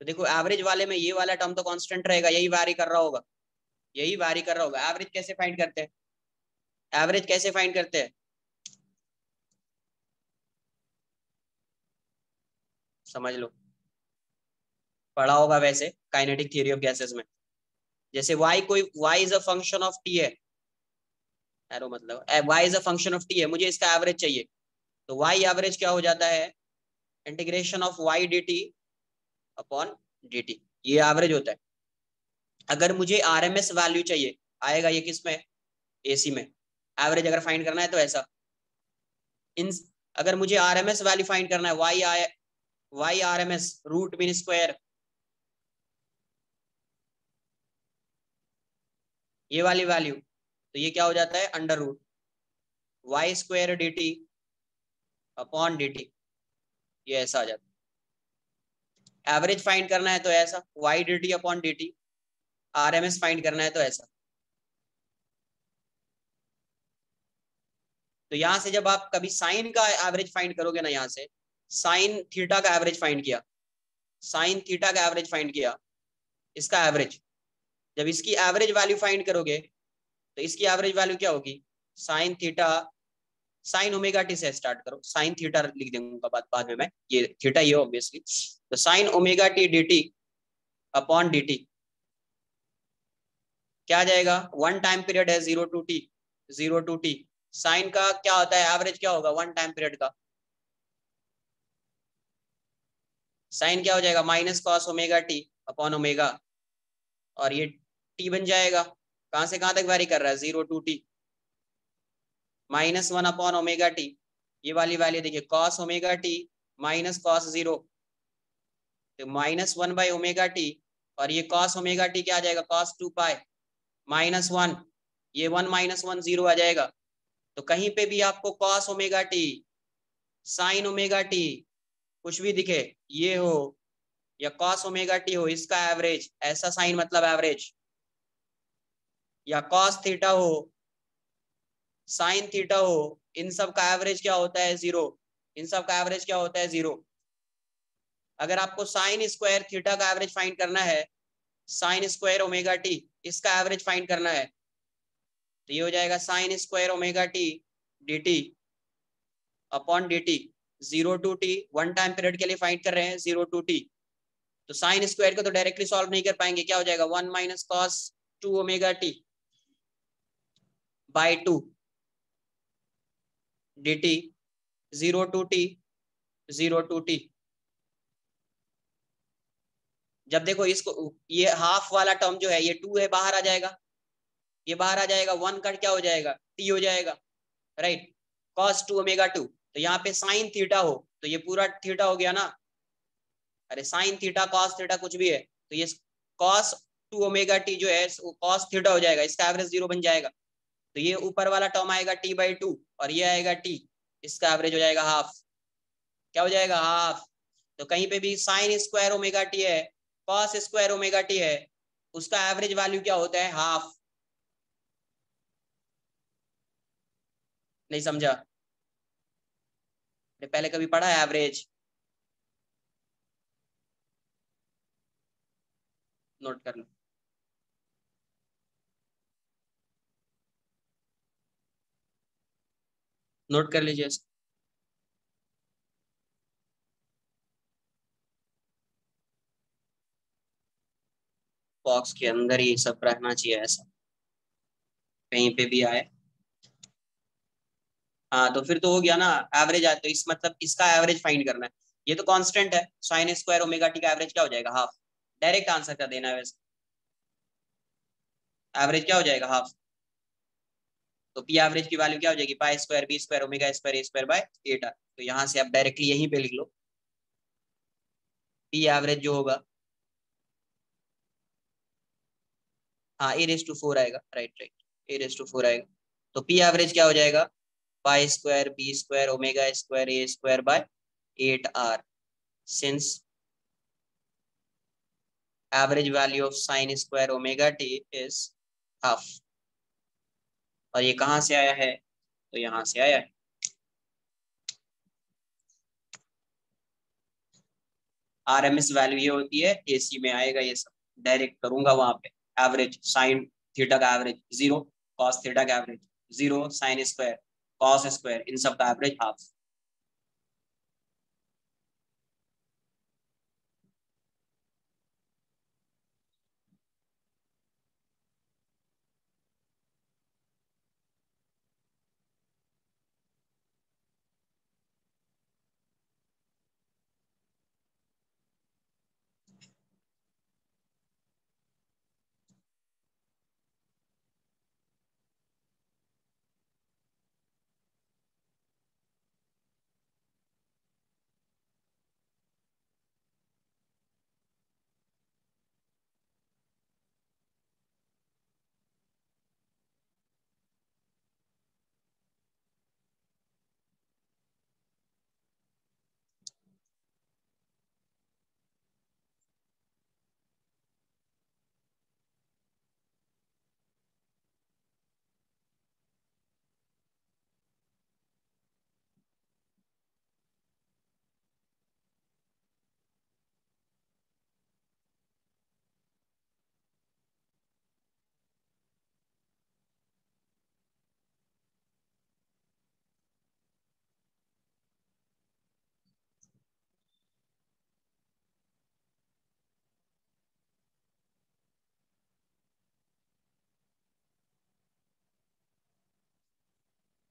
तो देखो एवरेज वाले में ये वाला टर्म तो कांस्टेंट रहेगा, यही वैरी कर रहा होगा, यही वैरी कर रहा होगा। एवरेज कैसे फाइंड करते हैं, एवरेज कैसे फाइंड करते हैं, समझ लो, पढ़ा होगा वैसे काइनेटिक थ्योरी ऑफ गैसेस में। जैसे y कोई y is a function of t है, एरो मतलब y is a function of t है, मुझे इसका एवरेज चाहिए, तो y एवरेज क्या हो जाता है, integration of y dt upon dt, ये एवरेज होता है। अगर मुझे आरएमएस वैल्यू चाहिए, आएगा ये किस में, एसी में। एवरेज अगर फाइंड करना है तो ऐसा, इन अगर मुझे आरएमएस वैल्यू फाइंड करना है, Y RMS root mean square, ये वाली वैल्यू, तो ये क्या हो जाता है, under root Y square D T upon D T, ये ऐसा आ जाता है। एवरेज फाइंड करना है तो ऐसा, Y D T upon D T. RMS find करना है तो ऐसा। तो यहां से जब आप कभी साइन का एवरेज फाइंड करोगे ना, यहां से साइन थीटा का एवरेज फाइंड किया, साइन थीटा का एवरेज फाइंड किया, इसका एवरेज, जब इसकी एवरेज वैल्यू फाइंड करोगे तो इसकी एवरेज वैल्यू क्या होगी, sine theta, sign omega T से स्टार्ट करो, साइन थीटा लिख दूंगा बाद में मैं, ये थीटा ये ऑब्वियसली, तो sign omega T D T upon D T क्या आ जाएगा, वन टाइम पीरियड है 0 to t, 0 to t, sign का क्या होता है एवरेज, क्या होगा वन टाइम पीरियड का, साइन क्या हो जाएगा minus cos omega T upon omega, और ये टी बन जाएगा, कहां से कहां तक वैरी कर रहा है, 0 to t, -1 upon omega T, ये वाली वैल्यू देखिए cos omega T minus cos 0, तो -1/ओमेगा टी, और ये कॉस ओमेगा टी क्या आ जाएगा, cos 2 पाई -1, ये 1 -1 0 आ जाएगा। तो कहीं पे भी आपको cos omega T, sign omega T कुछ भी दिखे, ये हो या कॉस ओमेगा टी हो, इसका एवरेज, ऐसा साइन मतलब एवरेज, या कॉस थीटा हो, साइन थीटा हो, इन सब का एवरेज क्या होता है 0, इन सब का एवरेज क्या होता है 0। अगर आपको साइन स्क्वायर थीटा का एवरेज फाइंड करना है, साइन स्क्वायर ओमेगा टी इसका एवरेज फाइंड करना है, तो ये हो जाएगा sine square omega T D T upon D T, 0 to T, one time period के लिए फाइंड कर रहे हैं 0 टू टी, तो साइन स्क्वायर को तो डायरेक्टली सॉल्व नहीं कर पाएंगे, क्या हो जाएगा 1 minus cos 2 omega T by 2 D T, 0 to T 0 to T. जब देखो इसको, ये हाफ वाला टर्म जो है ये 2 है, बाहर आ जाएगा, ये बाहर आ जाएगा, 1 का क्या हो जाएगा टी हो जाएगा, राइट, कॉस 2 ओमेगा 2, तो यहाँ पे साइन थीटा हो तो ये पूरा थीटा हो गया ना, अरे साइन थीटा कॉस थीटा कुछ भी है, तो ये कॉस 2 ओमेगा टी जो है वो कॉस थीटा हो जाएगा, इसका एवरेज 0 बन जाएगा, तो ये ऊपर वाला टर्म आएगा टी बाई 2 और ये आएगा टी, इसका एवरेज हो जाएगा हाफ, क्या हो जाएगा हाफ। तो कहीं पे भी साइन स्क्वायर ओमेगा टी है, कॉस स्क्वायर ओमेगा टी है, उसका एवरेज वैल्यू क्या होता है हाफ। नहीं समझा, पहले कभी पढ़ा है एवरेज, नोट कर लो, नोट कर लीजिए, बॉक्स के अंदर ही सब रहना चाहिए ऐसा, कहीं पे भी आए। हाँ तो फिर तो हो गया ना, एवरेज आए तो इस मतलब इसका एवरेज फाइंड करना है, ये तो कांस्टेंट है, साइन स्क्वायर ओमेगा टी का एवरेज क्या हो जाएगा हाफ, डायरेक्ट आंसर का देना है वैसे, एवरेज क्या हो जाएगा हाफ, तो पी एवरेज की वैल्यू क्या हो जाएगी pi square B square omega square A square by 8 R, तो यहाँ से आप डायरेक्टली यहीं पे लिख लो पी एवरेज जो होगा, हाँ ए रेस टू 4 आएगा, right right, a raise to 4 आएगा, तो पी एवरेज क्या हो जाएगा pi square B square omega square A square by 8 R, since average value of sine square omega T is half, और ये कहाँ से आया है, तो यहाँ से आया है। आरएमएस वैल्यू ये होती है, एसी में आएगा ये सब, डायरेक्ट करूंगा वहां पे, एवरेज साइन थीटा का एवरेज 0, कॉस थीटा का average 0, sine square cos square इन सब का एवरेज हाफ।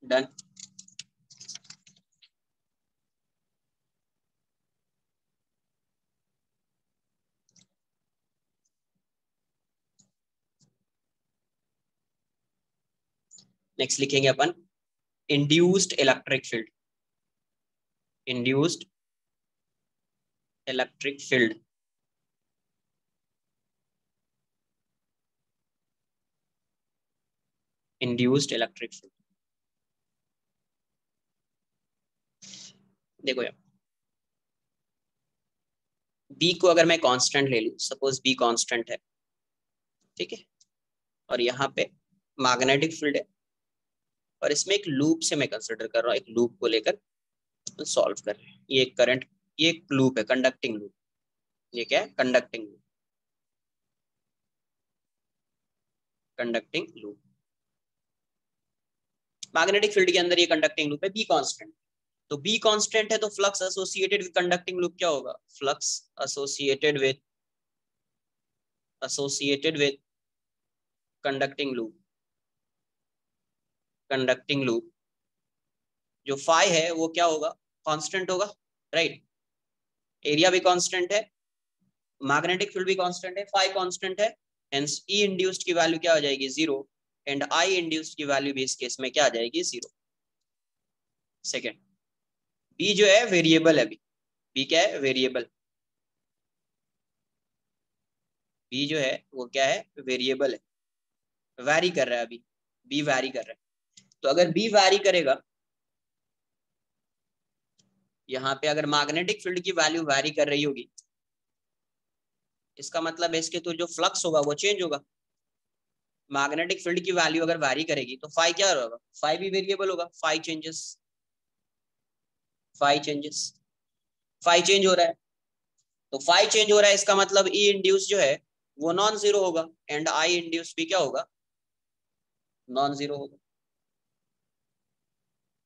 डन। नेक्स्ट लिखेंगे अपन induced electric field, induced electric field, induced electric field. देखो यार, बी को अगर मैं कांस्टेंट ले लूं, सपोज बी कांस्टेंट है, ठीक है, और यहाँ पे मैग्नेटिक फील्ड है और इसमें एक लूप से मैं कंसिडर कर रहा हूँ, एक लूप को लेकर सॉल्व कर रहे हैं। ये करंट, ये एक लूप है, कंडक्टिंग लूप। ये क्या है? Conducting loop, conducting loop. Magnetic field के अंदर ये कंडक्टिंग लूप है, बी कांस्टेंट। तो बी कांस्टेंट है तो flux associated with conducting loop क्या होगा? Flux associated with conducting loop, conducting loop जो फाई है वो क्या होगा? कांस्टेंट होगा, राइट। एरिया भी कांस्टेंट है, मैग्नेटिक फील्ड भी कांस्टेंट है, फाई कांस्टेंट है, हेंस ई इंड्यूस्ड की वैल्यू क्या हो जाएगी? 0। एंड आई इंड्यूस्ड की वैल्यू भी इस केस में क्या आ जाएगी? 0। सेकेंड, बी जो है वेरिएबल है, बी क्या है? वेरिएबल। बी जो है वो क्या है? वेरिएबल है, वैरी कर रहा है अभी, बी वैरी कर रहा है। तो अगर बी वैरी करेगा, यहाँ पे अगर मैग्नेटिक फील्ड की वैल्यू वैरी कर रही होगी, इसका मतलब है इसके तो जो फ्लक्स होगा वो चेंज होगा। मैग्नेटिक फील्ड की वैल्यू अगर वैरी करेगी तो फाई क्या होगा? फाई भी वेरिएबल होगा, phi changes, phi changes, phi change हो रहा है। तो फाई चेंज हो रहा है, इसका मतलब ई इंड्यूस जो है वो नॉन जीरो होगा, एंड आई इंड्यूस भी क्या होगा? नॉन जीरो होगा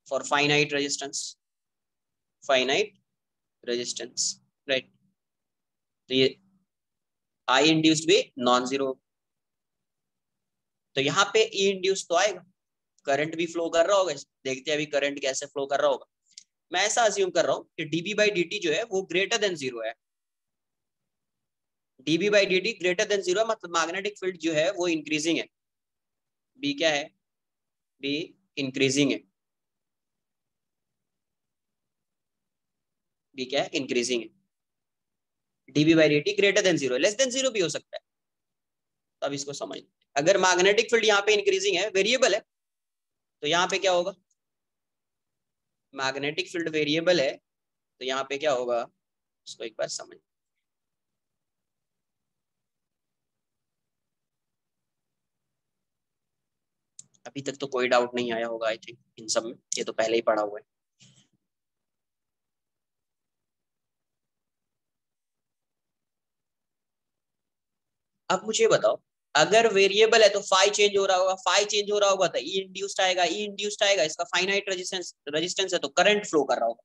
for finite resistance, finite resistance, right. तो ये आई इंड्यूस्ड भी नॉन जीरो। तो यहाँ पे ई इंड्यूस तो आएगा, करंट भी फ्लो कर रहा होगा। देखते हैं अभी करंट कैसे फ्लो कर रहा होगा। मैं ऐसा अज्यूम कर रहा हूँ कि डीबी बाई डी जो है वो ग्रेटर देन जीरो है। DB by D greater than zero मतलब मैग्नेटिक फील्ड जो है वो इंक्रीजिंग है। बी क्या है? बी इंक्रीजिंग है। बी क्या है? इंक्रीजिंग है। DB by D greater than zero, less than zero भी हो सकता है। अब इसको समझ, अगर मैग्नेटिक फील्ड यहाँ पे इंक्रीजिंग है, वेरिएबल है, तो यहाँ पे क्या होगा? मैग्नेटिक फील्ड वेरिएबल है तो यहाँ पे क्या होगा? उसको एक बार समझ। अभी तक तो कोई डाउट नहीं आया होगा आई थिंक इन सब में, ये तो पहले ही पढ़ा हुआ है। अब मुझे बताओ, अगर वेरिएबल है तो फाई चेंज हो रहा होगा, फाई चेंज हो रहा होगा तो ई इंड्यूस्ड आएगा, ई इंड्यूस्ड आएगा, इसका फाइनाइट रेजिस्टेंस, रेजिस्टेंस है तो करंट फ्लो कर रहा होगा।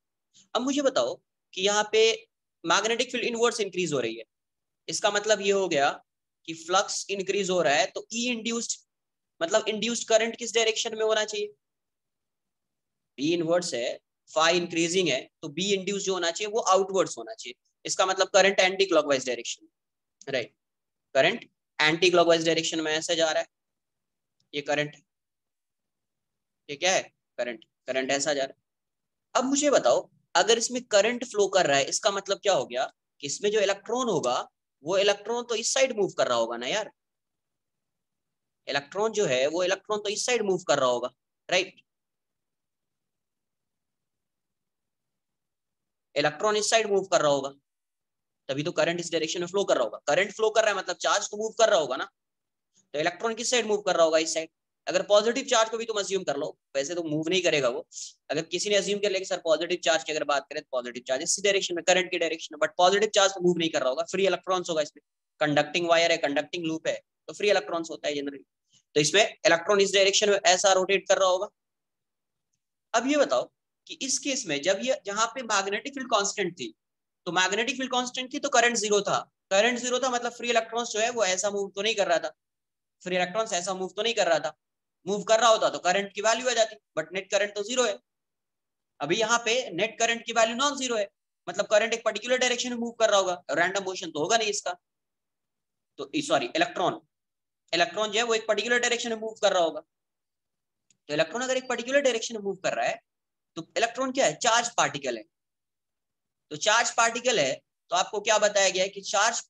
अब मुझे बताओ कि यहाँ पे मैग्नेटिक फील्ड इनवर्स इंक्रीज हो रही है, इसका मतलब ये हो गया कि फ्लक्स इंक्रीज हो रहा है, तो ई इंड्यूस्ड मतलब इंड्यूस्ड करंट किस डायरेक्शन में होना चाहिए? बी इनवर्स है, फाई इंक्रीजिंग है, तो बी इंड्यूस जो होना चाहिए वो आउटवर्ड्स होना चाहिए। इसका मतलब current anti clockwise direction, right. Current anti clockwise direction में ऐसे जा रहा है, ये करंट, ये क्या है? करंट, करंट ऐसा जा रहा है। अब मुझे बताओ, अगर इसमें करंट फ्लो कर रहा है, इसका मतलब क्या हो गया कि इसमें जो इलेक्ट्रॉन होगा वो इलेक्ट्रॉन तो इस साइड मूव कर रहा होगा ना यार। इलेक्ट्रॉन जो है वो इलेक्ट्रॉन तो इस साइड मूव कर रहा होगा, राइट। इलेक्ट्रॉन इस साइड मूव कर रहा होगा, तभी तो करंट इस डायरेक्शन में फ्लो कर रहा होगा। करंट फ्लो कर रहा है मतलब चार्ज तो मूव कर रहा होगा ना, तो इलेक्ट्रॉन किस साइड मूव कर रहा होगा? इस साइड। अगर पॉजिटिव चार्ज को भी तुम अज्यूम कर लो, वैसे तो मूव नहीं करेगा वो, अगर किसी ने अज्यूम कर लिया कि सर पॉजिटिव चार्ज की अगर बात करें तो पॉजिटिव चार्ज इसी डायरेक्शन में, करंट की डायरेक्शन में, बट पॉजिटिव चार्ज तो मूव नहीं कर रहा होगा, फ्री इलेक्ट्रॉन्स होगा इसमें। कंडक्टिंग वायर है, कंडक्टिंग लूप है, तो फ्री इलेक्ट्रॉन्स होता है जनरली, तो इसमें इलेक्ट्रॉन इस डायरेक्शन में ऐसा रोटेट कर रहा होगा। अब ये बताओ कि इस केस में जब ये जहां पे मैग्नेटिक फील्ड कांस्टेंट थी, तो मैग्नेटिक फील्ड कांस्टेंट थी तो करंट जीरो था, करंट जीरो था मतलब फ्री इलेक्ट्रॉन्स जो है वो ऐसा मूव तो नहीं कर रहा था, फ्री इलेक्ट्रॉन्स ऐसा मूव तो नहीं कर रहा था। मूव कर रहा होता तो करंट की वैल्यू आ जाती, बट नेट करंट तो जीरो है। अभी यहाँ पे नेट करंट की वैल्यू नॉन जीरो है, मतलब करंट एक पर्टिकुलर डायरेक्शन में मूव कर रहा होगा, रैंडम मोशन तो होगा नहीं इसका। तो सॉरी, इलेक्ट्रॉन, इलेक्ट्रॉन जो है वो एक पर्टिकुलर डायरेक्शन में मूव कर रहा होगा। तो इलेक्ट्रॉन अगर एक पर्टिकुलर डायरेक्शन में मूव कर रहा है, तो इलेक्ट्रॉन क्या है? चार्ज पार्टिकल है। तो चार्ज पार्टिकल है, तो आपको क्या बताया गया है कि चार्ज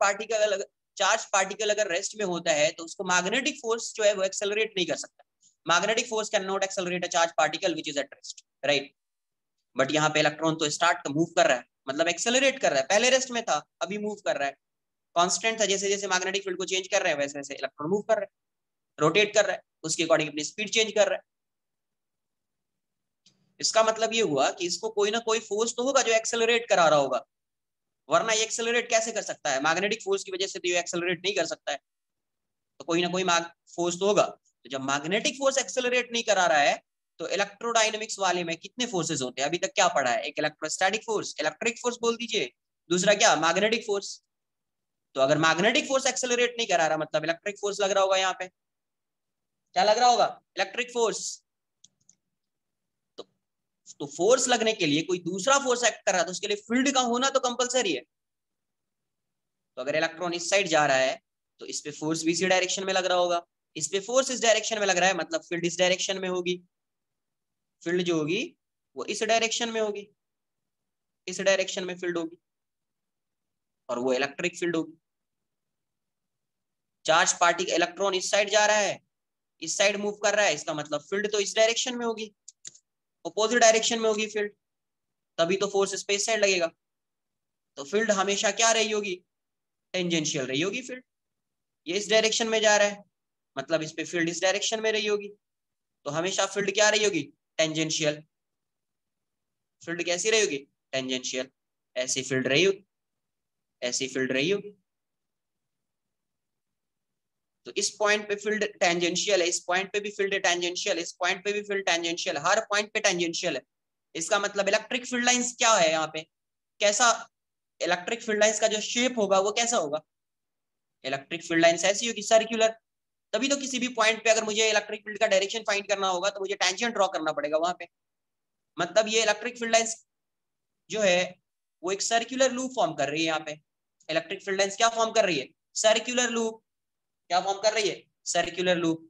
पार्टिकल अगर रेस्ट में होता है तो उसको मैग्नेटिक फोर्स जो है वो एक्सेलरेट नहीं कर सकता। Magnetic force can not accelerate a charge particle which is at rest, right. But यहाँ पे इलेक्ट्रॉन तो स्टार्ट मूव कर रहा है, मतलब एक्सेलरेट कर रहा है, पहले रेस्ट में था अभी मूव कर रहा है। कांस्टेंट था, जैसे जैसे मैग्नेटिक फील्ड को चेंज कर रहे हैं वैसे वैसे इलेक्ट्रॉन मूव कर रहा है, रोटेट कर रहा है, उसके अकॉर्डिंग अपनी स्पीड चेंज कर रहा है। इसका मतलब ये हुआ कि इसको कोई ना कोई फोर्स तो होगा जो एक्सेलरेट करा रहा होगा, वरना ये एक्सेलरेट कैसे कर सकता है? मैग्नेटिक फोर्स की वजह से तो ये एक्सेलरेट नहीं कर सकता है, तो कोई ना कोई फोर्स तो होगा। तो जब मैग्नेटिक फोर्स एक्सेलरेट नहीं करा रहा है तो इलेक्ट्रोडायनेमिक्स वाले में कितने फोर्सेस होते हैं? अभी तक क्या पढ़ा है? एक इलेक्ट्रोस्टैटिक फोर्स, इलेक्ट्रिक फोर्स बोल दीजिए, दूसरा क्या? Magnetic force. तो अगर मैग्नेटिक फोर्स एक्सेलरेट नहीं करा रहा मतलब इलेक्ट्रिक फोर्स लग रहा होगा यहाँ पे। क्या लग रहा होगा? Electric force. तो, तो फोर्स लगने के लिए कोई दूसरा फोर्स एक्ट कर रहा है तो उसके लिए फील्ड का होना तो कंपलसरी है। तो अगर इलेक्ट्रॉन इस साइड जा रहा है तो इस पे फोर्स भी इसी डायरेक्शन में लग रहा होगा, इस पे फोर्स इस डायरेक्शन में लग रहा है मतलब फील्ड इस डायरेक्शन में होगी, फील्ड जो होगी वो इस डायरेक्शन में होगी, इस डायरेक्शन में फील्ड होगी और वो इलेक्ट्रिक फील्ड होगी। चार्ज पार्टिकल इलेक्ट्रॉन इस साइड जा रहा है, इस साइड मूव कर रहा है, इसका मतलब फील्ड तो इस डायरेक्शन में होगी, अपोजिट डायरेक्शन में होगी फील्ड, तभी तो फोर्स इस पे इस साइड लगेगा। तो फील्ड हमेशा क्या रही होगी? टेंजेंशियल रही होगी फील्ड। ये इस डायरेक्शन में जा रहा है मतलब इस पे फील्ड इस डायरेक्शन में रही होगी, तो हमेशा फील्ड क्या रही होगी? टेंजेंशियल। फील्ड कैसी रही होगी? टेंजेंशियल। ऐसी फील्ड रही होगी, ऐसी फील्ड रही होगी। तो इस पॉइंट पे फील्ड टेंजेंशियल है, इस पॉइंट पे भी फील्ड टेंजेंशियल, इस पॉइंट पे भी फील्ड टेंजेंशियल, हर पॉइंट पे टेंजेंशियल है। इसका मतलब इलेक्ट्रिक फील्ड लाइंस क्या है यहाँ पे? कैसा इलेक्ट्रिक फील्ड लाइंस का जो शेप होगा वो कैसा होगा? इलेक्ट्रिक फील्ड लाइंस ऐसी होगी, सर्कुलर। तभी तो किसी भी पॉइंट पे अगर मुझे इलेक्ट्रिक फील्ड का डायरेक्शन फाइंड करना होगा तो मुझे टेंजेंट ड्रॉ करना पड़ेगा वहां पे। मतलब ये इलेक्ट्रिक फील्ड लाइंस जो है वो एक सर्कुलर लूप फॉर्म कर रही है यहाँ पे। इलेक्ट्रिक फील्ड लाइंस क्या फॉर्म कर रही है? Circular loop. क्या फॉर्म कर रही है? Circular loop.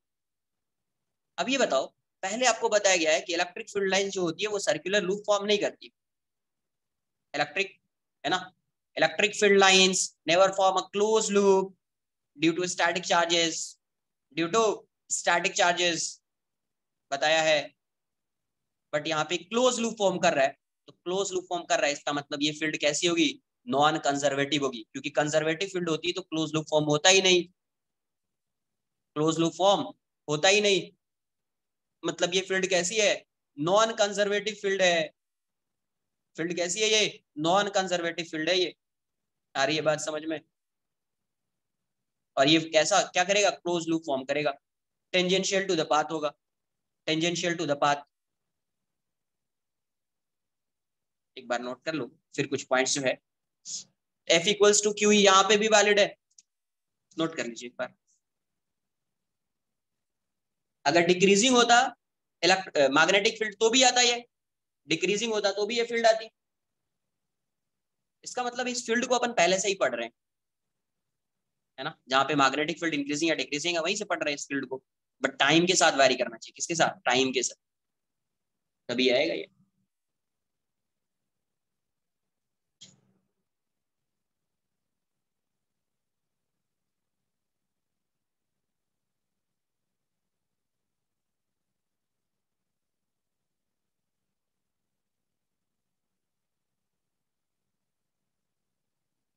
अब ये बताओ, पहले आपको बताया गया है कि इलेक्ट्रिक फील्ड लाइन जो होती है वो सर्कुलर लूप फॉर्म नहीं करती। इलेक्ट्रिक, है ना? Electric field lines never form a close loop due to static charges, due to static charges बताया है। बट यहाँ पे क्लोज लूप फॉर्म कर रहा है, तो क्लोज लूप फॉर्म कर रहा है इसका मतलब ये फील्ड कैसी होगी? नॉन कंजर्वेटिव होगी, क्योंकि कंजर्वेटिव फील्ड होती है तो क्लोज लूप फॉर्म होता ही नहीं, क्लोज लूप फॉर्म होता ही नहीं। मतलब ये फील्ड कैसी है? नॉन कंजर्वेटिव फील्ड है। फील्ड कैसी है ये? नॉन कंजर्वेटिव फील्ड है ये। आ रही है बात समझ में? और ये कैसा क्या करेगा? क्लोज लूप फॉर्म करेगा, टेंजेंशियल टू द पाथ होगा, टेंजेंशियल टू द पाथ। एक बार नोट कर लो फिर कुछ पॉइंट्स जो है। F इक्वल्स टू क्यू यहाँ पे भी वैलिड है, नोट कर लीजिए एक बार। अगर डिक्रीजिंग होता मैग्नेटिक फील्ड तो भी आता ये, डिक्रीजिंग होता तो भी ये फील्ड आती। इसका मतलब इस फील्ड को अपन पहले से ही पढ़ रहे हैं, है ना? जहाँ पे मैग्नेटिक फील्ड इंक्रीजिंग या डिक्रीजिंग है वहीं से पढ़ रहे हैं इस फील्ड को। बट टाइम के साथ वैरी करना चाहिए, किसके साथ? टाइम के साथ, तभी आएगा ये।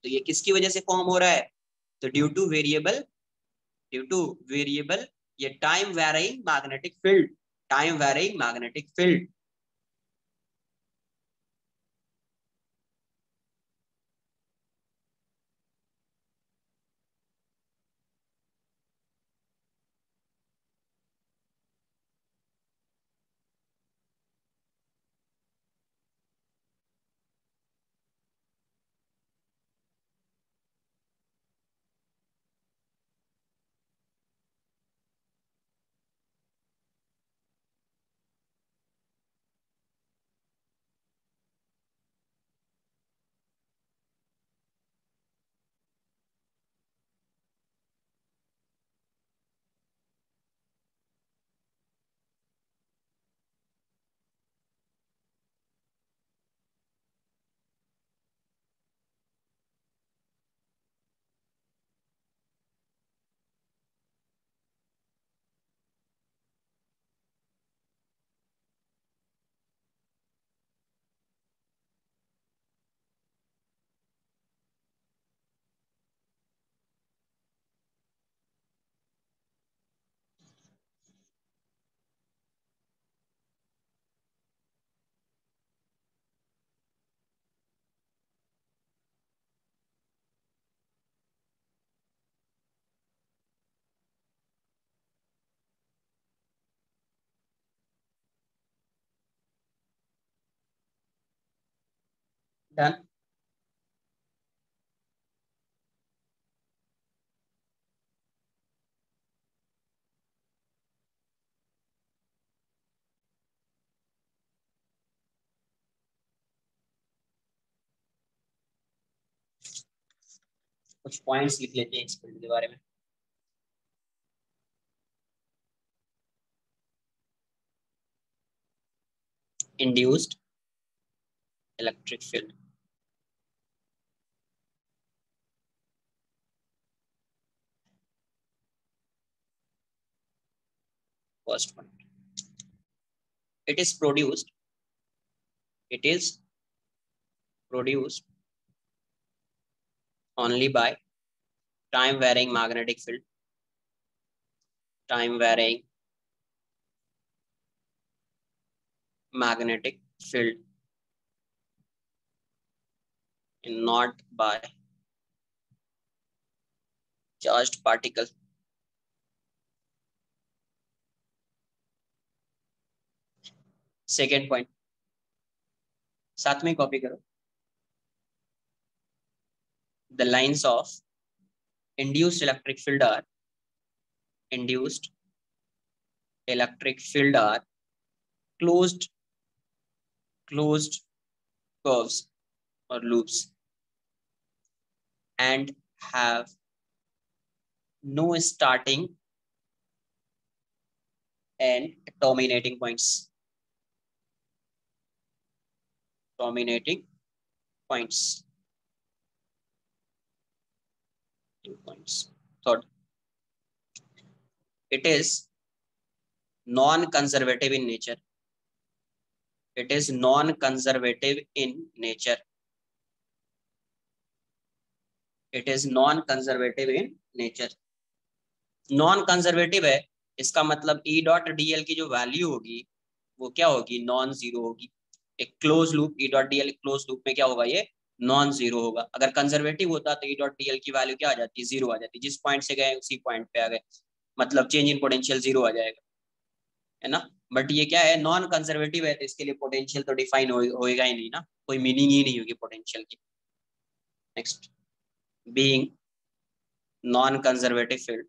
तो ये किसकी वजह से फॉर्म हो रहा है? तो due to variable, due to variable ये time varying magnetic field, time varying magnetic field. Done. कुछ पॉइंट्स लिख लेते हैं इस फील्ड के बारे में। Induced electric field, first point, it is produced it is produced only by time varying magnetic field, time varying magnetic field, and not by charged particle. Second point, साथ में कॉपी करो। The lines of induced electric field are induced electric field are closed curves or loops and have no starting and terminating points. Terminating points. Third, it is non-conservative in nature. It is non-conservative in nature. It is non-conservative in nature. Non-conservative है, इसका मतलब E डॉट DL की जो वैल्यू होगी वो क्या होगी, नॉन जीरो होगी। एक close loop E dot DL close loop में क्या होगा, ये नॉन जीरो होगा। अगर कंजर्वेटिव होता तो E डॉट DL की वैल्यू क्या आ जाती, जीरो आ जाती। जिस पॉइंट से गए उसी पॉइंट पे आ गए, मतलब चेंज इन पोटेंशियल जीरो आ जाएगा, है ना। बट ये क्या है, नॉन कंजर्वेटिव है, तो इसके लिए पोटेंशियल तो डिफाइन होएगा ही नहीं ना, कोई मीनिंग ही नहीं होगी पोटेंशियल की। Next, being non conservative field,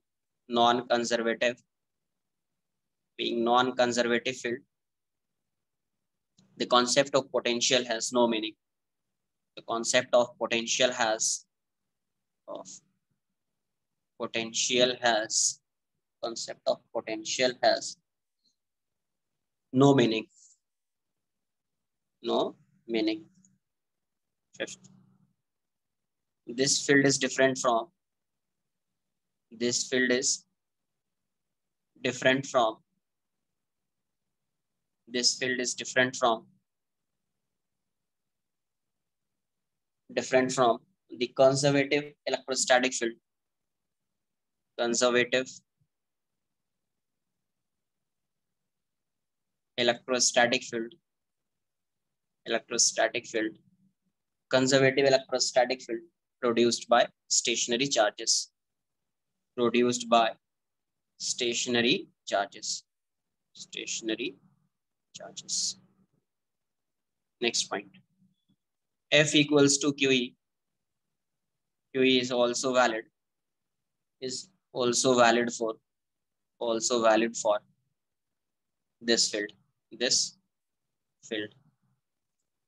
non conservative, being non-conservative field, the concept of potential has no meaning. The concept of potential has concept of potential has no meaning. No meaning. Fifth, this field is different from this field is different from this field is different from the conservative electrostatic field. Conservative electrostatic field, conservative electrostatic field produced by stationary charges, produced by stationary charges, stationary charges. Next point, F equals to QE. QE is also valid, is also valid for this field,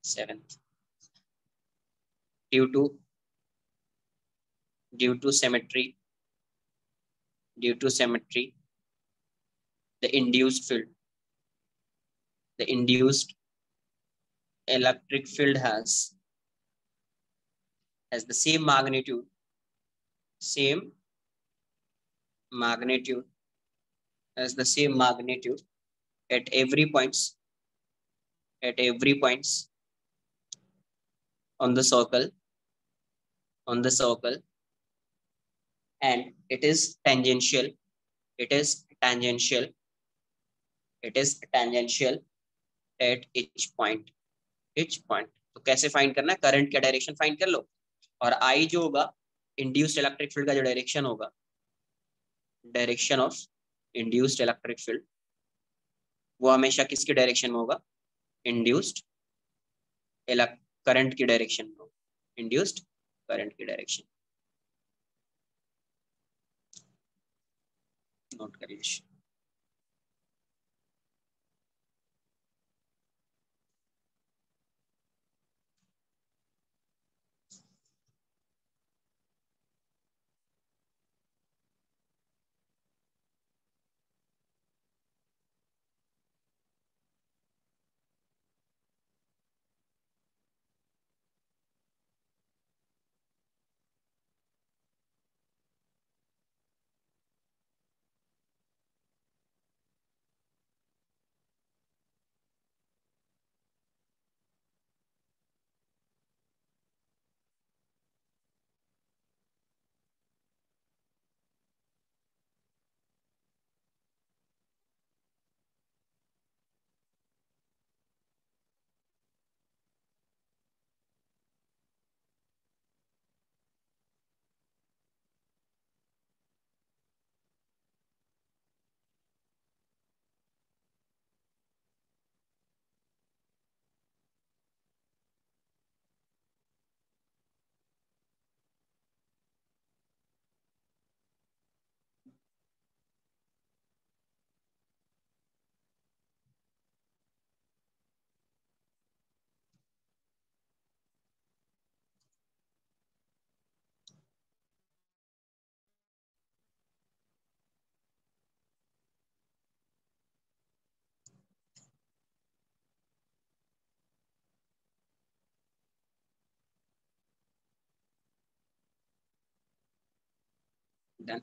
seventh, due to symmetry, the induced electric field has the same magnitude at every points on the circle, and it is tangential at each point. तो कैसे फाइंड करना है, करंट का डायरेक्शन फाइंड कर लो, और आई जो होगा इंड्यूस्ड इलेक्ट्रिक फील्ड का जो डायरेक्शन होगा, direction of induced electric field, वो हमेशा किसके डायरेक्शन में होगा, इंड्यूस्ड करंट की डायरेक्शन में, इंड्यूस्ड करंट की डायरेक्शन नोट कर लीजिए। डन।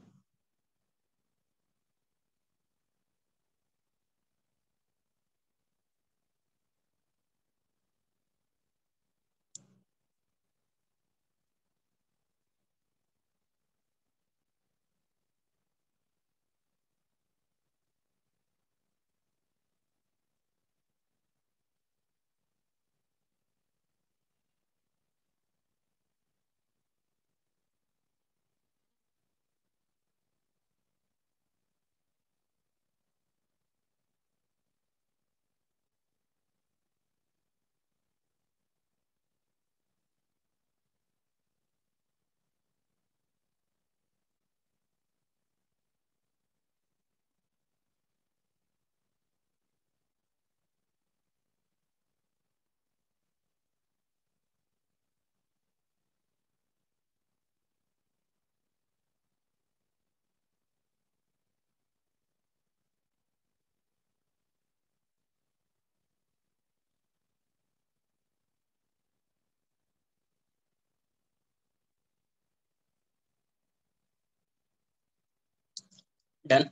डन।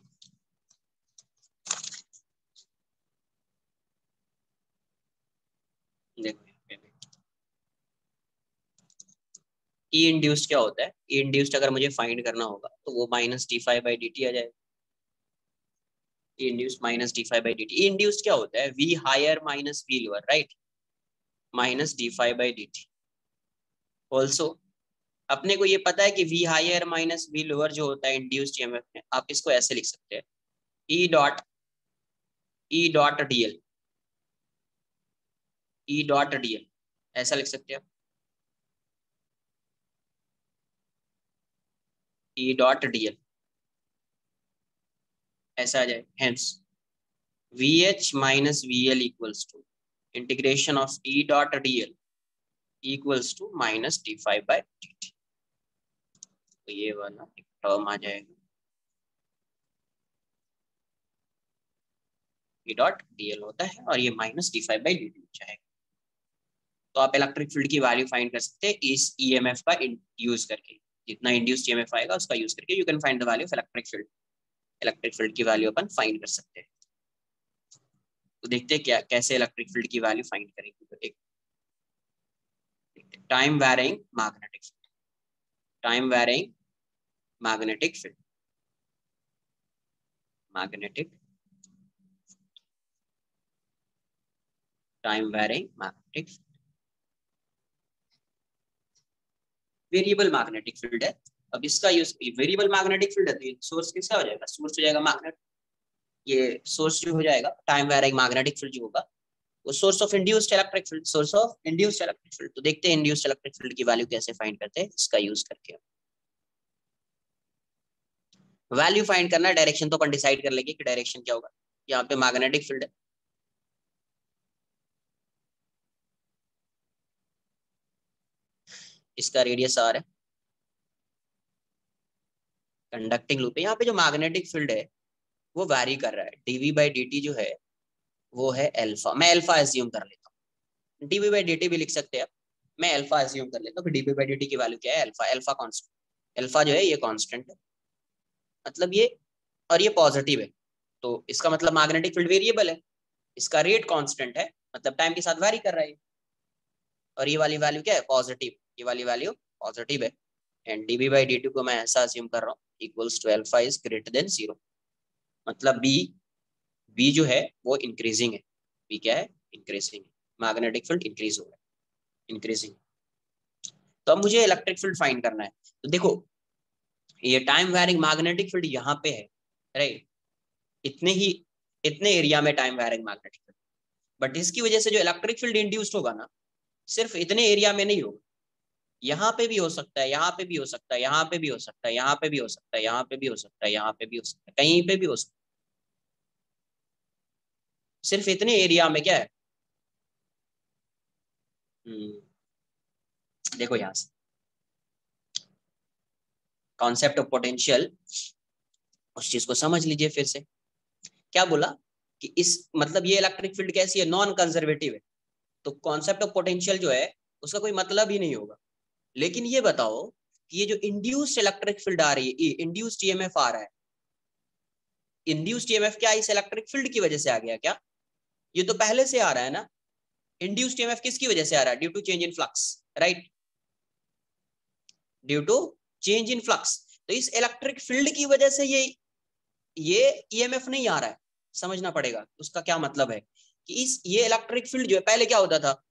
देखो ई इंड्यूस्ड क्या होता है, ई इंड्यूस्ड अगर मुझे फाइंड करना होगा तो वो minus D phi by D T आ जाएगा। E induced minus D phi by D T. E induced क्या होता है, V higher minus V lower, right, minus D phi by D T. Also अपने को ये पता है कि V higher minus V lower जो होता है इंड्यूस्ड ईएमएफ में, आप इसको ऐसे लिख सकते हैं, ई डॉट डीएल, ई डॉट डीएल ऐसा लिख सकते हैं, ई डॉट डीएल ऐसा आ जाए। Hence V H minus V L equals to integration of E dot DL equals to minus D phi by D T. तो ये वाला एक टर्म आ जाएगा, ई डॉट डीएल होता है और ये minus D phi by D T हो जाएगा। तो आप इलेक्ट्रिक फील्ड की वैल्यू फाइंड कर सकते हैं इस ईएमएफ का यूज करके, जितना इंड्यूस्ड ईएमएफ आएगा उसका यूज करके you can find the value of electric field. Electric field की वैल्यू अपन फाइंड कर सकते हैं। तो देखते हैं क्या कैसे इलेक्ट्रिक फील्ड की वैल्यू फाइंड करेंगे। तो एक time varying magnetic field, time varying magnetic field, magnetic time varying magnetic variable magnetic field है। अब इसका यूज वेरिएबल मैग्नेटिक फील्ड है तो सोर्स किसका हो जाएगा, सोर्स हो जाएगा मैग्नेट, ये सोर्स जो हो जाएगा टाइम वैरिंग मैग्नेटिक फील्ड जो होगा वो source of induced electric field, source of induced electric field. तो देखते हैं इंड्यूस्ड इलेक्ट्रिक फील्ड की वैल्यू कैसे फाइंड करते हैं इसका यूज करके। वैल्यू फाइंड करना है, डायरेक्शन तो अपन डिसाइड कर लेंगे कि डायरेक्शन क्या होगा। यहाँ पे मैग्नेटिक फील्ड है, इसका रेडियस आर है, कंडक्टिंग लूप है। यहाँ पे जो मैग्नेटिक फील्ड है वो वैरी कर रहा है, डीवी बाई डी जो है वो है अल्फा। मैं अल्फा एज्यूम कर लेता हूँ, डीवी बाई डी भी लिख सकते हैं, मैं अल्फा एज्यूम कर लेता हूँ। डीवी बाई डी की वैल्यू क्या है, अल्फा। अल्फा कांस्टेंट, अल्फा जो है ये कांस्टेंट है, मतलब ये, और ये पॉजिटिव है, तो इसका मतलब मैग्नेटिक फील्ड वेरिएबल है, इसका रेट कांस्टेंट है, मतलब टाइम के साथ वैरी कर रहा है। और ये वाली वैल्यू क्या है, पॉजिटिव, ये वाली वैल्यू पॉजिटिव है। एंड डीवी बाई डी को मैं ऐसा अज्यूम कर रहा हूँ equals to alpha is greater than 0, मतलब बी जो है वो इंक्रीजिंग है। बी क्या है, इंक्रीजिंग है, मैग्नेटिक फील्ड इंक्रीज हो रहा है, इंक्रीजिंग। तो अब मुझे इलेक्ट्रिक फील्ड फाइंड करना है। तो देखो ये टाइम वैरिंग मैग्नेटिक फील्ड यहाँ पे है, राइट, इतने एरिया में time varying magnetic field, but इसकी वजह से जो इलेक्ट्रिक फील्ड इंड्यूस्ड होगा ना, सिर्फ इतने एरिया में नहीं होगा, यहाँ पे भी हो सकता है, यहाँ पे भी हो सकता है, यहाँ पे भी हो सकता है, यहाँ पे भी हो सकता है, यहाँ पे भी हो सकता है, यहाँ पे भी हो सकता है, कहीं पे भी हो सकता है, सिर्फ इतने एरिया में क्या है। देखो यहाँ से कॉन्सेप्ट ऑफ पोटेंशियल, उस चीज को समझ लीजिए फिर से। क्या बोला कि इस मतलब ये इलेक्ट्रिक फील्ड कैसी है, नॉन कंजर्वेटिव है, तो कॉन्सेप्ट ऑफ पोटेंशियल जो है उसका कोई मतलब ही नहीं होगा। लेकिन ये बताओ कि ये जो इंड्यूस्ड इलेक्ट्रिक फील्ड आ रही है, इंड्यूस्ड ईएमएफ आ रहा है, इंड्यूस्ड ईएमएफ क्या इस इलेक्ट्रिक फील्ड की वजह से आ गया क्या? ये तो पहले से आ रहा है ना। इंड्यूस्ड ईएमएफ किसकी वजह से आ रहा है, due to change in flux, right, due to change in flux. तो इस इलेक्ट्रिक फील्ड की वजह से ये ईएमएफ नहीं आ रहा है, समझना पड़ेगा उसका क्या मतलब है। कि इस ये इलेक्ट्रिक फील्ड जो है, पहले क्या होता था,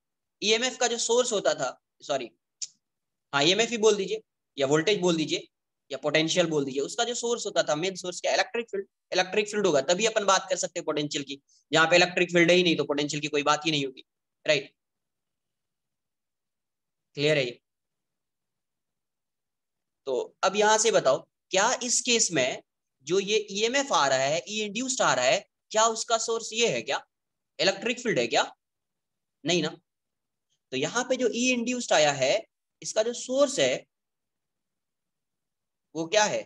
ईएमएफ का जो सोर्स होता था, सॉरी हाँ ईएमएफ ही बोल दीजिए, या वोल्टेज बोल दीजिए, या पोटेंशियल बोल दीजिए, उसका जो सोर्स होता था, मेन सोर्स क्या, इलेक्ट्रिक फील्ड। इलेक्ट्रिक फील्ड होगा तभी अपन बात कर सकते हैं पोटेंशियल की, जहां पे इलेक्ट्रिक फील्ड है ही नहीं तो पोटेंशियल की कोई बात ही नहीं होगी, राइट। क्लियर है ये? तो अब यहां से बताओ, क्या इस केस में जो ये ईएमएफ आ रहा है, ई इंड्यूस्ड आ रहा है, क्या उसका सोर्स ये है क्या, इलेक्ट्रिक फील्ड है क्या? नहीं ना। तो यहाँ पे जो ई इंड्यूस्ड आया है, इसका जो सोर्स है वो क्या है,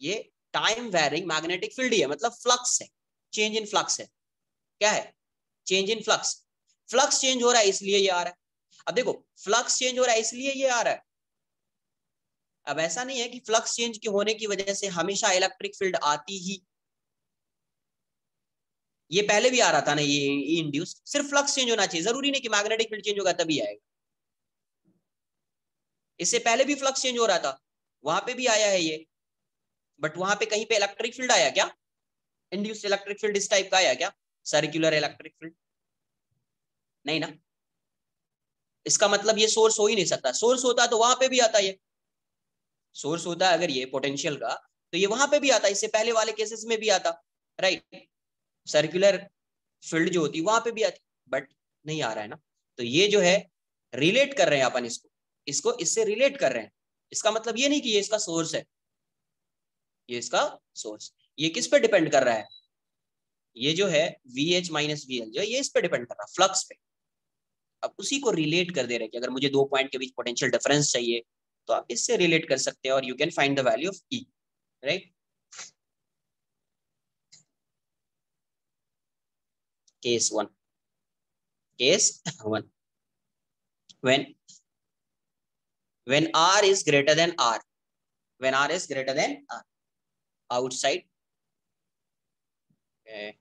ये टाइम वेरिंग मैग्नेटिक फील्ड ही है, मतलब फ्लक्स है, चेंज इन फ्लक्स है। क्या है, change in flux, flux change हो रहा है इसलिए ये आ रहा है। अब देखो फ्लक्स चेंज हो रहा है इसलिए ये आ रहा है। अब ऐसा नहीं है कि फ्लक्स चेंज के होने की वजह से हमेशा इलेक्ट्रिक फील्ड आती ही, ये पहले भी आ रहा था ना, ये इंड्यूस, सिर्फ फ्लक्स चेंज होना चाहिए, जरूरी नहीं कि मैग्नेटिक फील्ड चेंज होगा तभी आएगा। इससे पहले भी फ्लक्स चेंज हो रहा था, वहां पे भी आया है ये, बट वहां पे कहीं पे इलेक्ट्रिक फील्ड आया क्या, इंड्यूस्ड इलेक्ट्रिक फील्ड इस टाइप का आया क्या, सर्कुलर इलेक्ट्रिक फील्ड? नहीं ना। इसका मतलब ये सोर्स हो ही नहीं सकता, सोर्स होता तो वहां पे भी आता, ये सोर्स होता अगर ये पोटेंशियल का, तो ये वहां पे भी आता, इससे पहले वाले केसेस में भी आता, राइट, सर्कुलर फील्ड जो होती वहां पे भी आती, बट नहीं आ रहा है ना। तो ये जो है रिलेट कर रहे हैं अपन इसको, इसको इससे रिलेट कर रहे हैं। इसका मतलब ये नहीं कि ये इसका सोर्स है, ये इसका सोर्स, ये किस पे डिपेंड कर रहा है, ये जो है VH माइनस VL जो है ये इस पे डिपेंड कर रहा है, फ्लक्स पे। अब उसी को रिलेट कर दे रहे हैं कि अगर मुझे दो पॉइंट के बीच पोटेंशियल डिफरेंस चाहिए तो आप इससे रिलेट कर सकते हैं और you can find the value of E, right. Case 1, case 1, when R is greater than R, when R is greater than R, outside, okay,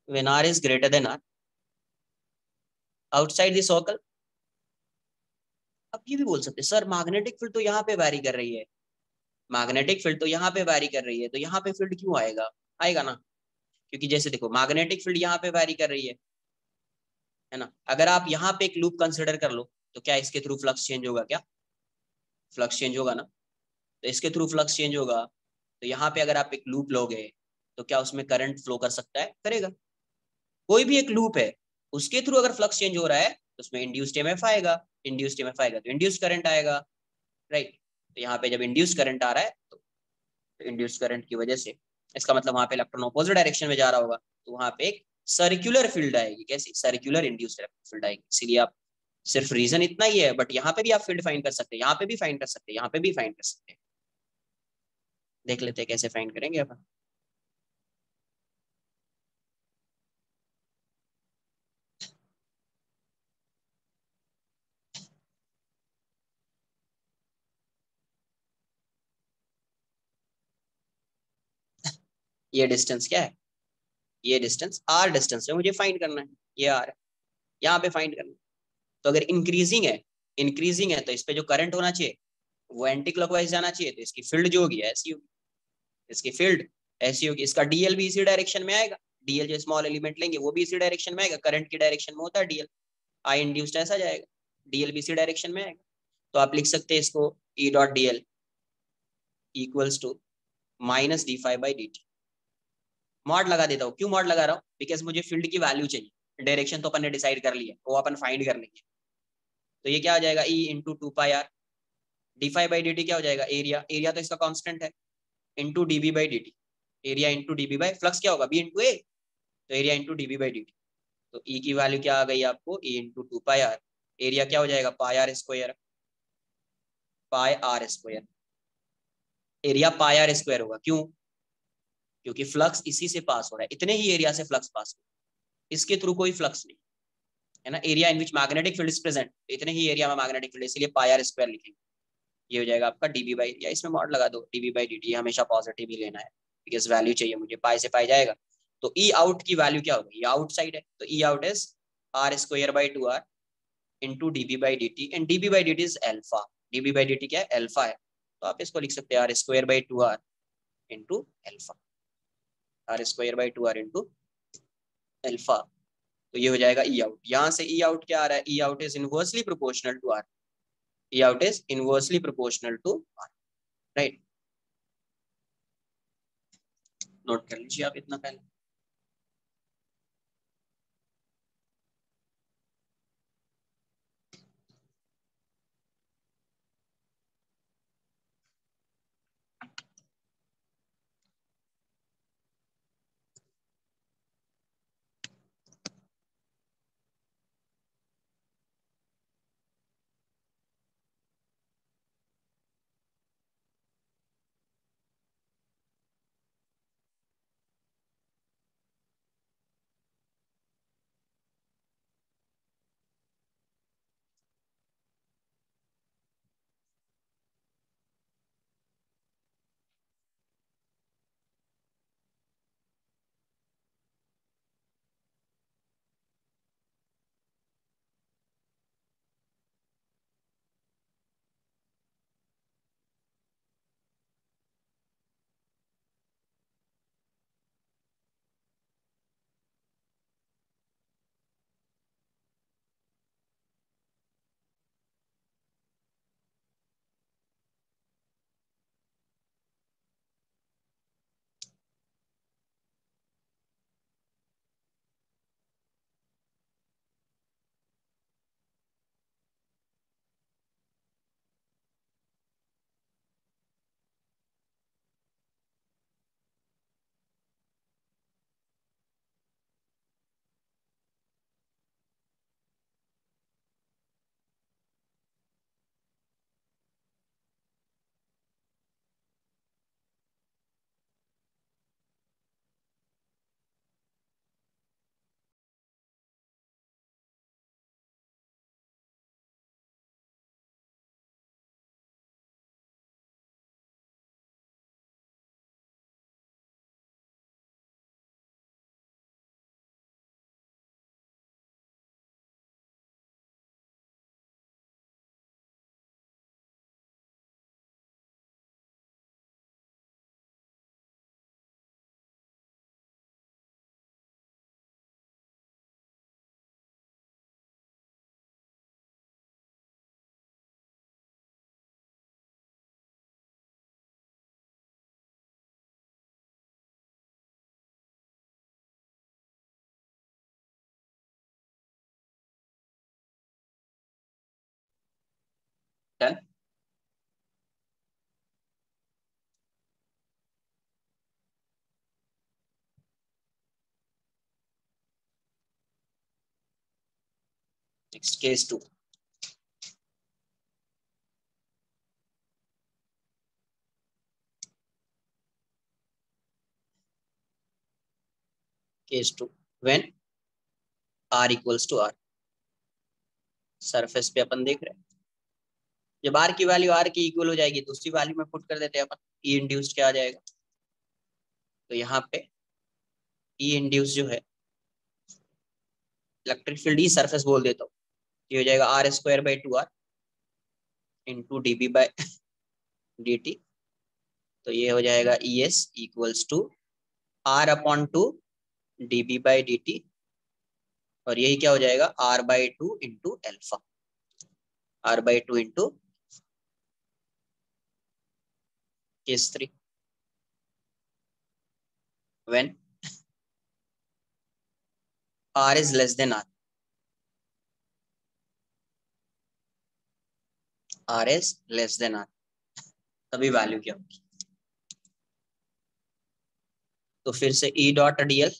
when R is greater than R, outside the circle। अब ये भी बोल सकते हैं सर मैग्नेटिक फील्ड तो यहाँ पे वैरी कर रही है, मैग्नेटिक फील्ड तो यहाँ पे वैरी कर रही है, तो यहाँ पे फील्ड क्यों आएगा, आएगा ना, क्योंकि जैसे देखो मैग्नेटिक फील्ड यहाँ पे वैरी कर रही है ना। अगर आप यहाँ पे एक लूप कंसिडर कर लो तो क्या इसके थ्रू फ्लक्स चेंज होगा क्या, फ्लक्स चेंज होगा ना। तो इसके थ्रू फ्लक्स चेंज होगा, तो तो यहाँ पे अगर आप एक लूप लोगे तो क्या उसमें करंट फ्लो कर सकता है? करेगा। कोई भी एक लूप है उसके थ्रू अगर फ्लक्स चेंज हो रहा है तो उसमें इंड्यूस्ड ईएमएफ आएगा, इंड्यूस्ड ईएमएफ आएगा तो इंड्यूस्ड करंट आएगा, राइट। तो यहाँ पे जब इंड्यूस्ड करंट आ रहा है तो इंड्यूस्ड करंट की वजह से इसका मतलब वहां पे इलेक्ट्रॉन अपोजिट डायरेक्शन में जा रहा होगा, तो वहां पे एक सर्कुलर फील्ड आएगी। कैसी? सर्कुलर इंड्यूस्ड फील्ड आएगी। इसीलिए आप सिर्फ रीजन इतना ही है, बट यहाँ पे भी आप फील्ड फाइंड कर सकते हैं, यहाँ पे भी फाइंड कर सकते हैं, यहाँ पे भी फाइंड कर सकते हैं। देख लेते हैं कैसे फाइंड करेंगे अपन। ये डिस्टेंस क्या है? ये डिस्टेंस आर डिस्टेंस है, मुझे फाइंड करना है। ये आर है, यहाँ पे फाइंड करना है। तो अगर इंक्रीजिंग है तो इस पे जो करंट होना चाहिए वो एंटी क्लॉकवाइज जाना चाहिए, तो इसकी फील्ड जो होगी ऐसी होगी, इसकी फील्ड ऐसी होगी। इसका डीएल भी इसी डायरेक्शन में आएगा, डीएल जो स्मॉल एलिमेंट लेंगे वो भी इसी डायरेक्शन में आएगा, करंट की डायरेक्शन में होता है डीएल, आई इंड्यूस्ड ऐसा जाएगा, डीएल भी इसी डायरेक्शन में आएगा। तो आप लिख सकते हैं इसको E dot DL equals to minus D phi by D T. Mod लगा देता हूँ। क्यों मॉड लगा रहा हूँ? बिकॉज मुझे फील्ड की वैल्यू चाहिए, डायरेक्शन तो अपन ने डिसाइड कर लिया, वो अपन फाइंड कर लेंगे। तो ये क्या हो जाएगा? E into two pi R, D phi by D T क्या हो जाएगा? एरिया, एरिया तो इसका कांस्टेंट है, into dB by D T, area into dB by flux क्या होगा? बी इंटू ए, तो area into dB by D T. तो ई की वैल्यू क्या आ गई आपको? E into two pi R, area क्या हो जाएगा? Pi R square, pi R square, area पाई आर स्क्वायर होगा। क्यों? क्योंकि फ्लक्स इसी से पास हो रहा है, इतने ही एरिया से फ्लक्स पास हो रहा है, इसके थ्रू कोई फ्लक्स नहीं है ना। Area in which magnetic field is present, इतने ही एरिया में मैग्नेटिक फील्ड, इसलिए पाई आर स्क्वायर लिखेंगे। ये हो जाएगा आपका डीबी बाई, या इसमें मॉड लगा दो, डीबी बाई डी टी। हमेशा पॉजिटिव ही लेना है बिकॉज वैल्यू चाहिए मुझे, पाई से पाई जाएगा। तो ई आउट की वैल्यू क्या होगी? ये आउट साइड है, तो E out is R square by two R into dB by D T, and d B by D T is alpha. D B by D T क्या है? एल्फा है। तो आप इसको लिख सकते हैं R square by two R into alpha, R square by two R into alpha. तो ये हो जाएगा ई आउट। यहाँ से ई आउट क्या आ रहा है? E out is inversely proportional to R, E out is inversely proportional to R, right. Note कर लीजिए आप इतना पहले। Next case 2, case 2 when r equals to r, surface पे अपन देख रहे हैं जब r की वैल्यू r की इक्वल हो जाएगी तो उसी वैल्यू में पुट कर देते हैं अपन, ई इंड्यूस्ड क्या आ जाएगा, तो यहाँ पे ई इंड्यूस जो है इलेक्ट्रिक फील्ड ई सरफेस बोल देता हूँ, ये हो जाएगा R square by 2r into D B by D T, तो ये हो जाएगा E S equals to R upon 2 D B by D T, और यही क्या हो जाएगा r by 2 into alpha, r by 2 into case 3 when r is less than r, r is less than r, तभी वैल्यू क्या होगी, तो फिर से E डॉट डीएल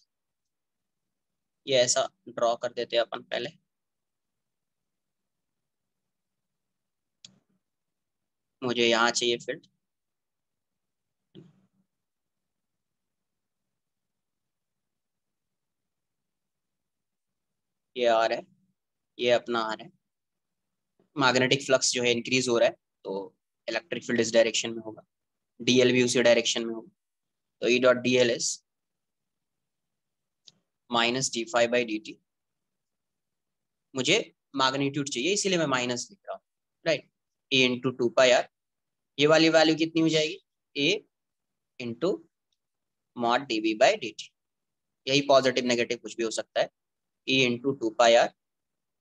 ये ऐसा ड्रॉ कर देते हैं अपन पहले, मुझे यहाँ चाहिए फील्ड, ये आर है, ये अपना आर है, मैग्नेटिक फ्लक्स जो है इंक्रीज हो रहा है तो इलेक्ट्रिक फील्ड इस डायरेक्शन में होगा, डीएल भी उसी डायरेक्शन में होगा, तो E dot d L is minus D phi by D T, मुझे मैग्नीट्यूड चाहिए इसीलिए मैं माइनस लिख रहा हूँ, right, A into 2 pi R, ये वाली वैल्यू कितनी हो जाएगी, A into mod D V by D T, यही पॉजिटिव नेगेटिव कुछ भी हो सकता है, ए इंटू 2 पाई आर,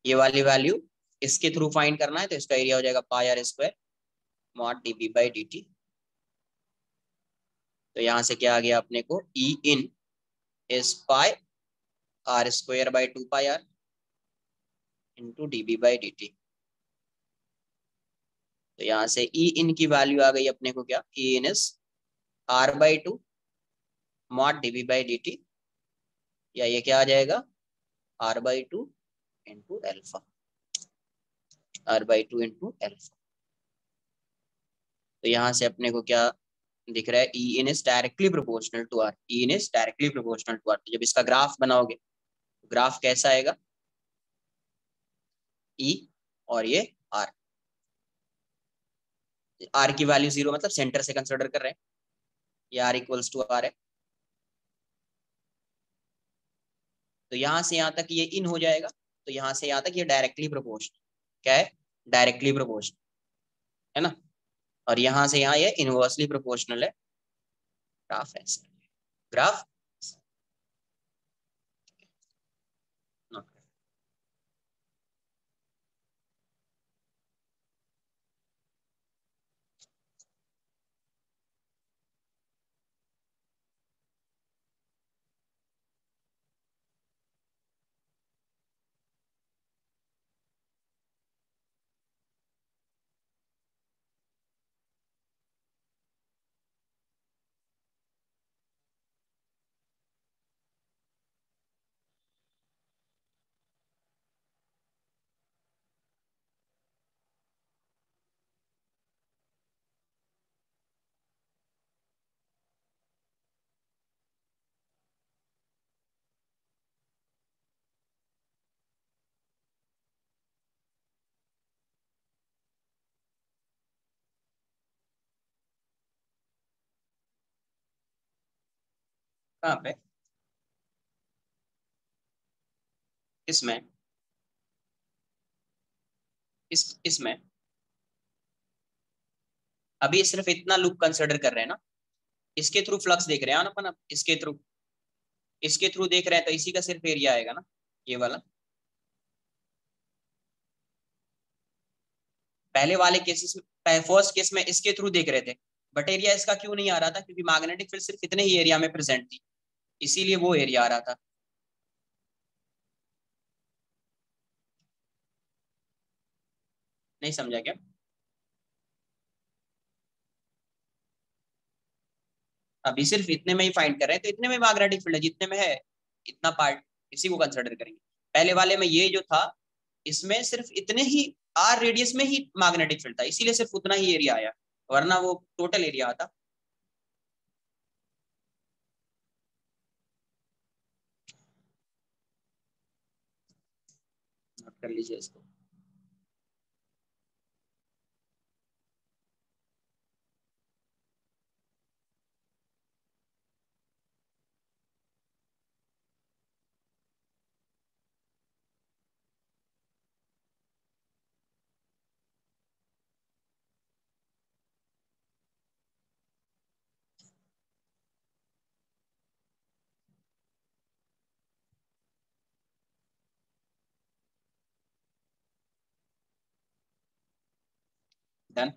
ये वाली वैल्यू इसके थ्रू फाइंड करना है तो इसका एरिया हो जाएगा pi R square mod D B by D T, तो यहाँ से क्या आ गया अपने को, E in is pi R square by 2 pi R into D B by D T, तो यहाँ से ई इन की वैल्यू आ गई अपने को क्या, E in is R by 2 mod D B by D T, या ये क्या आ जाएगा R by 2 into alpha, R by 2 into alpha, तो यहाँ से अपने को क्या दिख रहा है, E in is directly proportional to R, E in is directly proportional to R, तो जब इसका ग्राफ बनाओगे ग्राफ कैसा आएगा, ई और ये आर, आर की वैल्यू 0 मतलब सेंटर से कंसिडर कर रहे हैं, ये आर इक्वल्स टू आर है, तो यहाँ से यहाँ तक ये इन हो जाएगा, तो यहाँ से यहाँ तक ये डायरेक्टली प्रोपोर्शनल, क्या है डायरेक्टली प्रोपोर्शनल है ना, और यहाँ से यहाँ ये इनवर्सली प्रोपोर्शनल है, ग्राफ ऐसा, ग्राफ कहाँ पे, इसमें इसमें अभी सिर्फ इतना लूप कंसिडर कर रहे हैं ना, इसके थ्रू फ्लक्स देख रहे हैं ना अपन, अब इसके थ्रू देख रहे हैं तो इसी का सिर्फ एरिया आएगा ना, ये वाला, पहले वाले केसेस में फर्स्ट केस में इसके थ्रू देख रहे थे, बट एरिया इसका क्यों नहीं आ रहा था, क्योंकि मैग्नेटिक फील्ड सिर्फ इतने ही एरिया में प्रेजेंट थी, इसीलिए वो एरिया आ रहा था, नहीं समझा क्या, अभी सिर्फ इतने में ही फाइंड कर रहे हैं तो इतने में मैग्नेटिक फील्ड है जितने में है, इतना पार्ट इसी को कंसिडर करेंगे, पहले वाले में ये जो था इसमें सिर्फ इतने ही आर रेडियस में ही मैग्नेटिक फील्ड था, इसीलिए सिर्फ उतना ही एरिया आया, वरना वो टोटल एरिया आता। नोट कर लीजिए इसको। डन।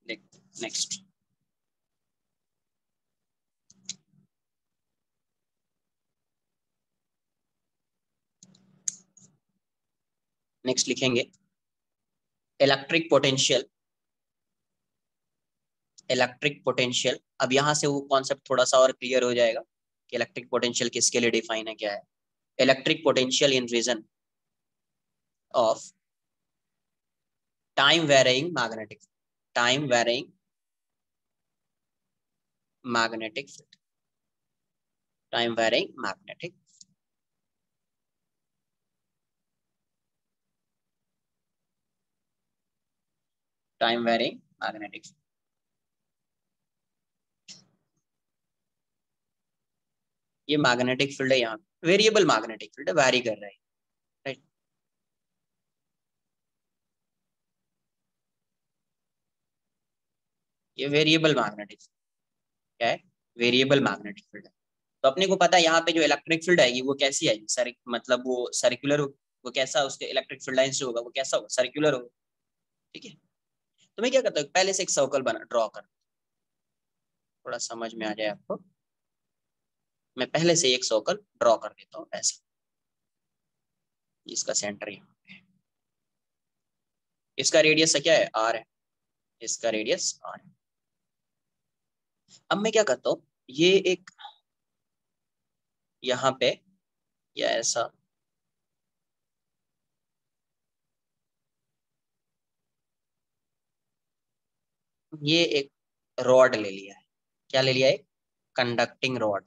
नेक्स्ट नेक्स्ट लिखेंगे इलेक्ट्रिक पोटेंशियल। इलेक्ट्रिक पोटेंशियल, अब यहां से वो कॉन्सेप्ट थोड़ा सा और क्लियर हो जाएगा कि इलेक्ट्रिक पोटेंशियल किसके लिए डिफाइन है, क्या है। Electric potential in region of time varying magnetic, time varying magnetic field, time varying magnetic, time varying magnetic. ये मैग्नेटिक फील्ड है, यहाँ वेरिएबल मैग्नेटिक फील्ड है, वैरी कर रहा है, राइट। ये वेरिएबल मैग्नेटिक क्या है, वेरिएबल मैग्नेटिक फील्ड है। तो अपने को पता है यहाँ पे जो इलेक्ट्रिक फील्ड आएगी वो कैसी आएगी, मतलब वो सर्कुलर हो, वो कैसा उसके इलेक्ट्रिक फील्ड लाइंस जो होगा वो कैसा होगा, सर्कुलर होगा, ठीक है। तो मैं क्या करता हूँ, पहले से एक सर्कल बना ड्रॉ कर, थोड़ा समझ में आ जाए आपको। मैं पहले से एक सर्कल ड्रॉ कर देता हूँ ऐसा, इसका सेंटर यहाँ पे है, इसका रेडियस क्या है, आर है, इसका रेडियस आर है। अब मैं क्या करता हूँ, ये एक यहाँ पे या ऐसा, ये एक रॉड ले लिया है, क्या ले लिया है, कंडक्टिंग रॉड।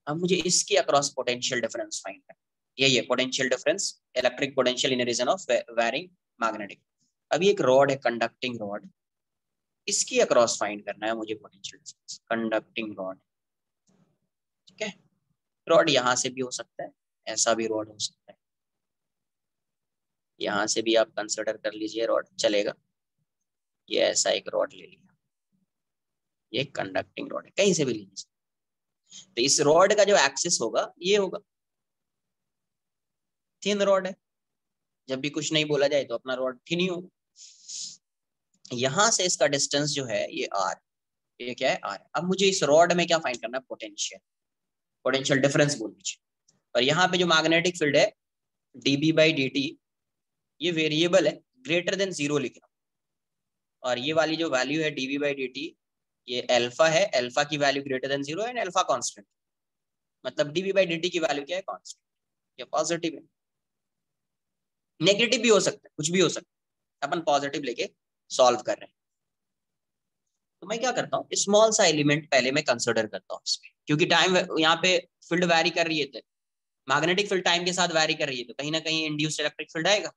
अब मुझे इसके अक्रॉस पोटेंशियल डिफरेंस फाइंड करना है, यही है potential difference, electric potential in region of varying magnetic. अभी एक रॉड है, कंडक्टिंग रॉड, इसकी अक्रॉस फाइंड करना है मुझे पोटेंशियल डिफरेंस, कंडक्टिंग रॉड, ठीक है। रॉड यहाँ से भी हो सकता है, ऐसा भी रॉड हो सकता है, यहाँ से भी आप कंसिडर कर लीजिए रॉड चलेगा। ये ऐसा एक रॉड ले लिया, ये कंडक्टिंग रॉड है, कहीं से भी लीजिए। तो इस रॉड का जो एक्सिस होगा ये होगा, थिन रॉड है, जब भी कुछ नहीं बोला जाए तो अपना रॉड थिन ही होगा। यहां से इसका डिस्टेंस जो है ये आर, ये क्या है आर। अब मुझे इस रॉड में क्या फाइंड करना है, पोटेंशियल, पोटेंशियल डिफरेंस बोल दीजिए। और यहाँ पे जो मैग्नेटिक फील्ड है डीबी बाई डी टी, ये वेरिएबल है, ग्रेटर देन जीरो लिख रहा हूँ। और ये वाली जो वैल्यू है डीबी बाई डी टी, ये अल्फा है, अल्फा की value greater than zero and alpha constant, मतलब डीबी बाई डी टी की वैल्यू क्या है, कांस्टेंट। ये पॉजिटिव है, नेगेटिव भी हो सकता है, कुछ भी हो सकता है, अपन पॉजिटिव लेके सॉल्व कर रहे हैं। तो मैं क्या करता हूँ, स्मॉल सा एलिमेंट पहले मैं कंसिडर करता हूँ इसमें, क्योंकि टाइम यहाँ पे फील्ड वैरी कर रही है, मैग्नेटिक फील्ड टाइम के साथ वैरी कर रही है, तो कहीं ना कहीं इंड्यूस्ड इलेक्ट्रिक फील्ड आएगा।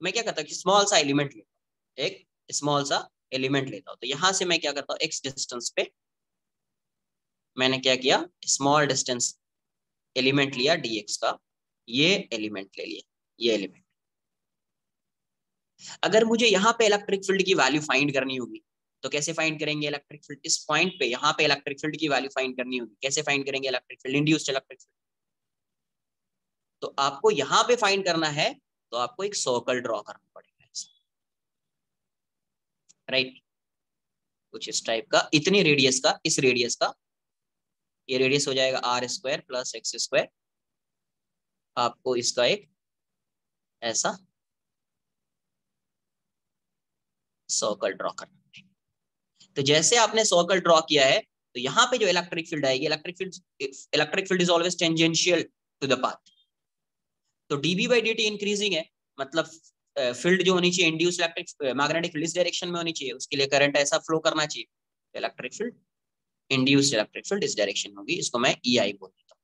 मैं क्या करता हूँ कि स्मॉल सा एलिमेंट लेता हूँ, एक स्मॉल सा एलिमेंट लेता हूँ। तो यहाँ से मैं क्या करता हूँ, एक्स डिस्टेंस पे मैंने क्या किया, स्मॉल डिस्टेंस एलिमेंट लिया dx का, ये एलिमेंट ले लिया, ये एलिमेंट। अगर मुझे यहाँ पे इलेक्ट्रिक फील्ड की वैल्यू फाइंड करनी होगी तो कैसे फाइंड करेंगे इलेक्ट्रिक फील्ड, इस पॉइंट पे यहाँ पे इलेक्ट्रिक फील्ड की वैल्यू फाइंड करनी होगी, कैसे फाइंड करेंगे electric field, induced electric field. तो आपको यहाँ पे फाइंड करना है तो आपको एक सर्कल ड्रॉ करना पड़ेगा, राइट, कुछ इस टाइप का, इतनी रेडियस का, इस रेडियस का ये रेडियस हो जाएगा R square plus X square. आपको इसका एक ऐसा सर्कल ड्रॉ करना है। तो जैसे आपने सर्कल ड्रॉ किया है, तो यहाँ पे जो इलेक्ट्रिक फील्ड आएगी, electric field is always tangential to the path. तो DB by D T increasing है, मतलब फील्ड जो होनी चाहिए इंड्यूस इलेक्ट्रिक मैग्नेटिक फील्ड इस डायरेक्शन में होनी चाहिए, उसके लिए करंट ऐसा फ्लो करना चाहिए। Electric field, induced electric field इस डायरेक्शन में होगी, इसको मैं ई आई बोल देता हूँ।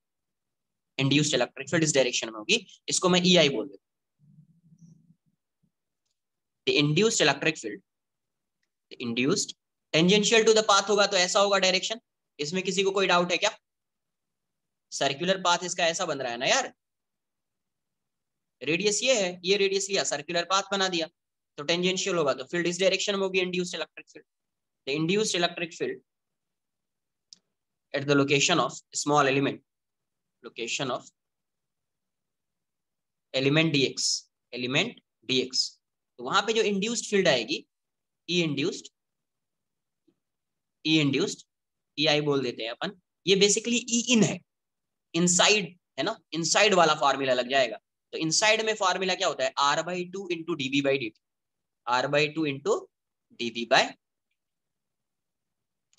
इंड्यूस्ड इलेक्ट्रिक फील्ड इस डायरेक्शन में होगी, इसको मैं ई आई बोल देता हूँ। Induced electric field, induced tangential to the path होगा तो ऐसा होगा डायरेक्शन। इसमें किसी को कोई डाउट है क्या? सर्कुलर पाथ इसका ऐसा बन रहा है ना यार, रेडियस ये है, ये रेडियस लिया, सर्कुलर पाथ बना दिया, तो टेंजेंशियल होगा तो फील्ड इस डायरेक्शन में होगी, induced electric field. The induced electric field at the location of small element, location of element dx, element dx, तो वहां पे जो इंड्यूस्ड फील्ड आएगी ई induced, E induced, E I बोल देते हैं अपन, ये बेसिकली ई इन है, इनसाइड है ना, इनसाइड वाला फार्मूला लग जाएगा। तो इनसाइड में फार्मूला क्या होता है, R by two into dB by D T, R by two into DB by,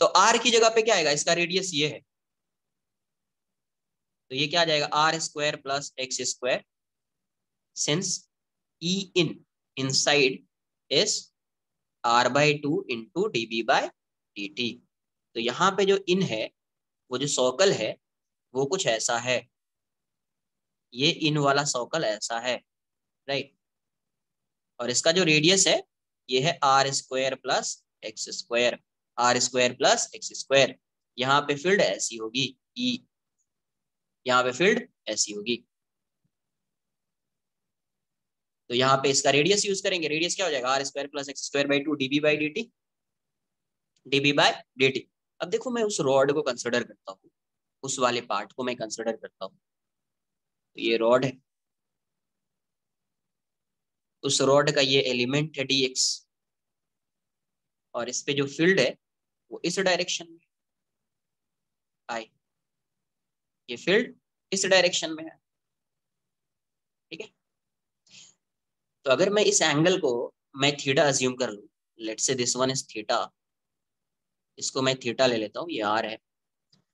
तो आर की जगह पे क्या आएगा, इसका रेडियस ये है, तो ये क्या आ जाएगा R square plus X square, since E in inside is R by two into DB by D T. तो यहाँ पे जो इन है, वो जो सर्कल है वो कुछ ऐसा है, ये इन वाला सर्कल ऐसा है, राइट। और इसका जो रेडियस है ये है R square plus X square, R square plus X square. यहाँ पे फील्ड ऐसी होगी ई, यहाँ पे फील्ड ऐसी होगी, तो यहाँ पे इसका रेडियस यूज करेंगे, रेडियस क्या हो जाएगा R square plus X square by two DB by D T, DB by D T. अब देखो मैं उस रॉड को कंसिडर करता हूँ, उस वाले पार्ट को मैं कंसिडर करता हूँ, तो ये रॉड है, उस रॉड का ये एलिमेंट है डी एक्स, और इस पे जो फील्ड है वो इस डायरेक्शन में आई, ये फील्ड इस डायरेक्शन में है, ठीक है। तो अगर मैं इस एंगल को मैं थीटा अज्यूम कर लूं, let's say this one is theta, इसको मैं थीटा ले लेता हूँ, ये आर है।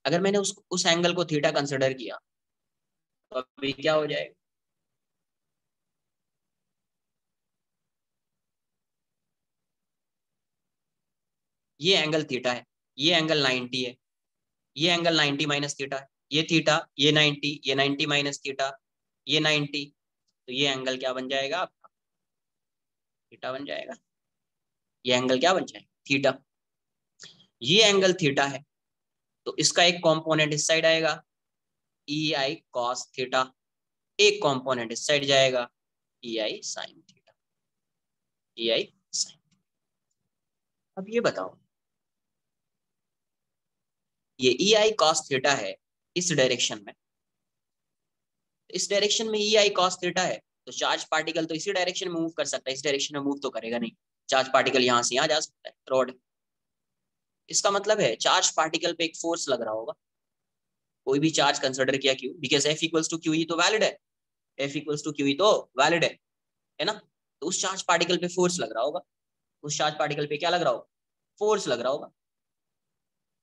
अगर मैंने उस एंगल को थीटा कंसिडर किया तो अभी क्या हो जाएगा, ये एंगल थीटा है, ये एंगल 90 है, ये एंगल 90 माइनस थीटा है, ये थीटा, ये 90, ये 90 माइनस थीटा, ये 90, तो ये एंगल क्या बन जाएगा आपका, थीटा बन जाएगा। ये एंगल क्या बन जाएगा, थीटा। ये एंगल थीटा है, तो इसका एक कंपोनेंट इस साइड आएगा ई आई कॉस थीटा, एक कंपोनेंट इस साइड जाएगा ई आई साइन थीटा, ई आई साइन। अब ये बताओ, ये ई आई कॉस थीटा है इस डायरेक्शन में, इस डायरेक्शन में ई आई कॉस थीटा है, तो चार्ज पार्टिकल तो इसी डायरेक्शन में मूव कर सकता है, इस डायरेक्शन में मूव तो करेगा नहीं, चार्ज पार्टिकल यहाँ से यहाँ जा सकता है, रॉड। इसका मतलब है चार्ज पार्टिकल पे एक फोर्स लग रहा होगा, कोई भी चार्ज कंसिडर किया Q, because F equals to Q ही तो वैलिड है, एफ इक्वल्स टू क्यू ही तो वैलिड है ना। तो उस चार्ज पार्टिकल पे फोर्स लग रहा होगा, उस चार्ज पार्टिकल पे क्या लग रहा होगा, फोर्स लग रहा होगा।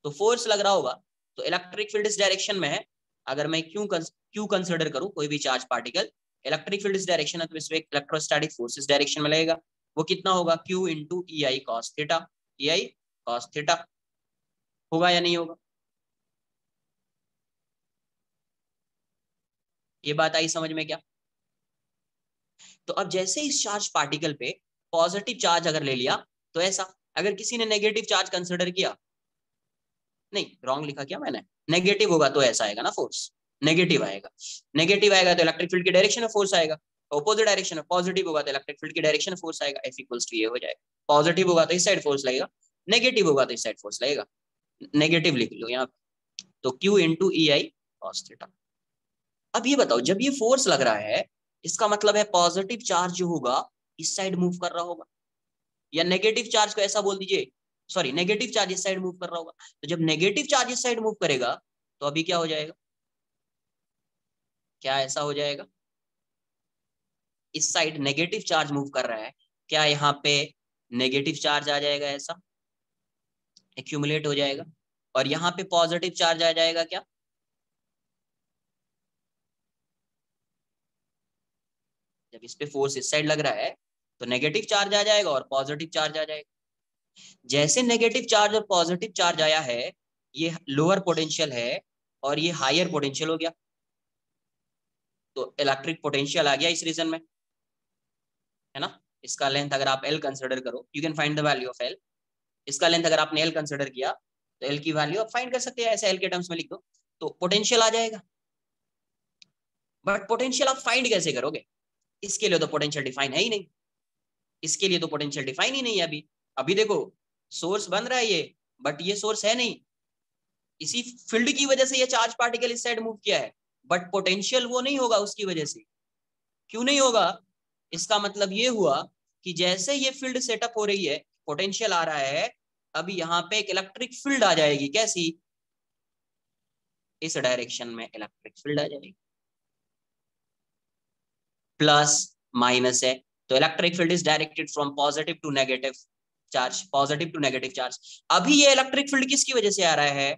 तो फोर्स लग रहा होगा तो इलेक्ट्रिक फील्ड इस डायरेक्शन में है, अगर मैं क्यू कंसिडर करूं कोई भी चार्ज पार्टिकल, इलेक्ट्रिक फील्ड इस डायरेक्शन है, तो इसमें इलेक्ट्रोस्टैटिक फोर्स इस डायरेक्शन में लगेगा, वो कितना होगा क्यू इंटू ई आई कॉस थीटा, ई आई कॉस थीटा, होगा या नहीं होगा। ये बात आई समझ में क्या। तो अब जैसे इस चार्ज पार्टिकल पे पॉजिटिव चार्ज अगर ले लिया तो ऐसा, अगर किसी ने नेगेटिव चार्ज कंसिडर किया, नहीं रॉन्ग लिखा क्या मैंने, नेगेटिव होगा तो ऐसा आएगा ना फोर्स, नेगेटिव आएगा, नेगेटिव आएगा तो इलेक्ट्रिक फील्ड की डायरेक्शन में फोर्स आएगा, ऑपोजिट डायरेक्शन में पॉजिटिव होगा तो इलेक्ट्रिक फील्ड की डायरेक्शन में फोर्स आएगा, एफ इक्वल्स टू ये हो जाएगा। पॉजिटिव होगा तो इस साइड फोर्स लगेगा, नेगेटिव होगा तो इस साइड फोर्स लगेगा, नेगेटिव लिख लो यहाँ पे, तो क्यू इंटू ई आई कॉस थीटा। अब ये बताओ जब ये फोर्स लग रहा है, इसका मतलब है पॉजिटिव चार्ज जो होगा इस साइड मूव कर रहा होगा, या नेगेटिव चार्ज को ऐसा बोल दीजिए, सॉरी नेगेटिव चार्ज इस साइड मूव कर रहा होगा, तो जब नेगेटिव चार्ज इस साइड मूव करेगा तो अभी क्या हो जाएगा, क्या ऐसा हो जाएगा, इस साइड नेगेटिव चार्ज मूव कर रहा है, क्या यहाँ पे नेगेटिव चार्ज आ जाएगा, ऐसा एक्यूमुलेट हो जाएगा, और यहाँ पे पॉजिटिव चार्ज आ जाएगा क्या, जब इस पे फोर्स इस साइड लग रहा है तो नेगेटिव चार्ज आ जाएगा और पॉजिटिव चार्ज आ जाएगा। जैसे नेगेटिव चार्ज और पॉजिटिव चार्ज आया है, ये लोअर पोटेंशियल है और ये हायर पोटेंशियल हो गया, तो इलेक्ट्रिक पोटेंशियल आ गया इस रीजन में, है ना। इसका लेंथ अगर आप एल कंसिडर करो, you can find the value of L. इसका लेंथ अगर आपने एल कंसिडर किया तो एल की वैल्यू आप फाइंड कर सकते हैं, ऐसे एल के टर्म्स में लिख दो तो पोटेंशियल आ जाएगा। बट पोटेंशियल आप फाइंड कैसे करोगे, इसके लिए तो पोटेंशियल डिफाइन है ही नहीं, इसके लिए तो पोटेंशियल डिफाइन ही नहीं है अभी। अभी देखो सोर्स बन रहा है ये, बट ये सोर्स है नहीं, इसी फील्ड की वजह से ये चार्ज पार्टिकल इस साइड मूव किया है, बट पोटेंशियल वो नहीं होगा उसकी वजह से। क्यों नहीं होगा, इसका मतलब ये हुआ कि जैसे ये फील्ड सेटअप हो रही है, पोटेंशियल आ रहा है, अभी यहाँ पे एक इलेक्ट्रिक फील्ड आ जाएगी, कैसी, इस डायरेक्शन में इलेक्ट्रिक फील्ड आ जाएगी, प्लस माइनस है, तो electric field is directed from positive to negative charge, positive to negative charge. अभी ये इलेक्ट्रिक फील्ड किसकी वजह से आ रहा है,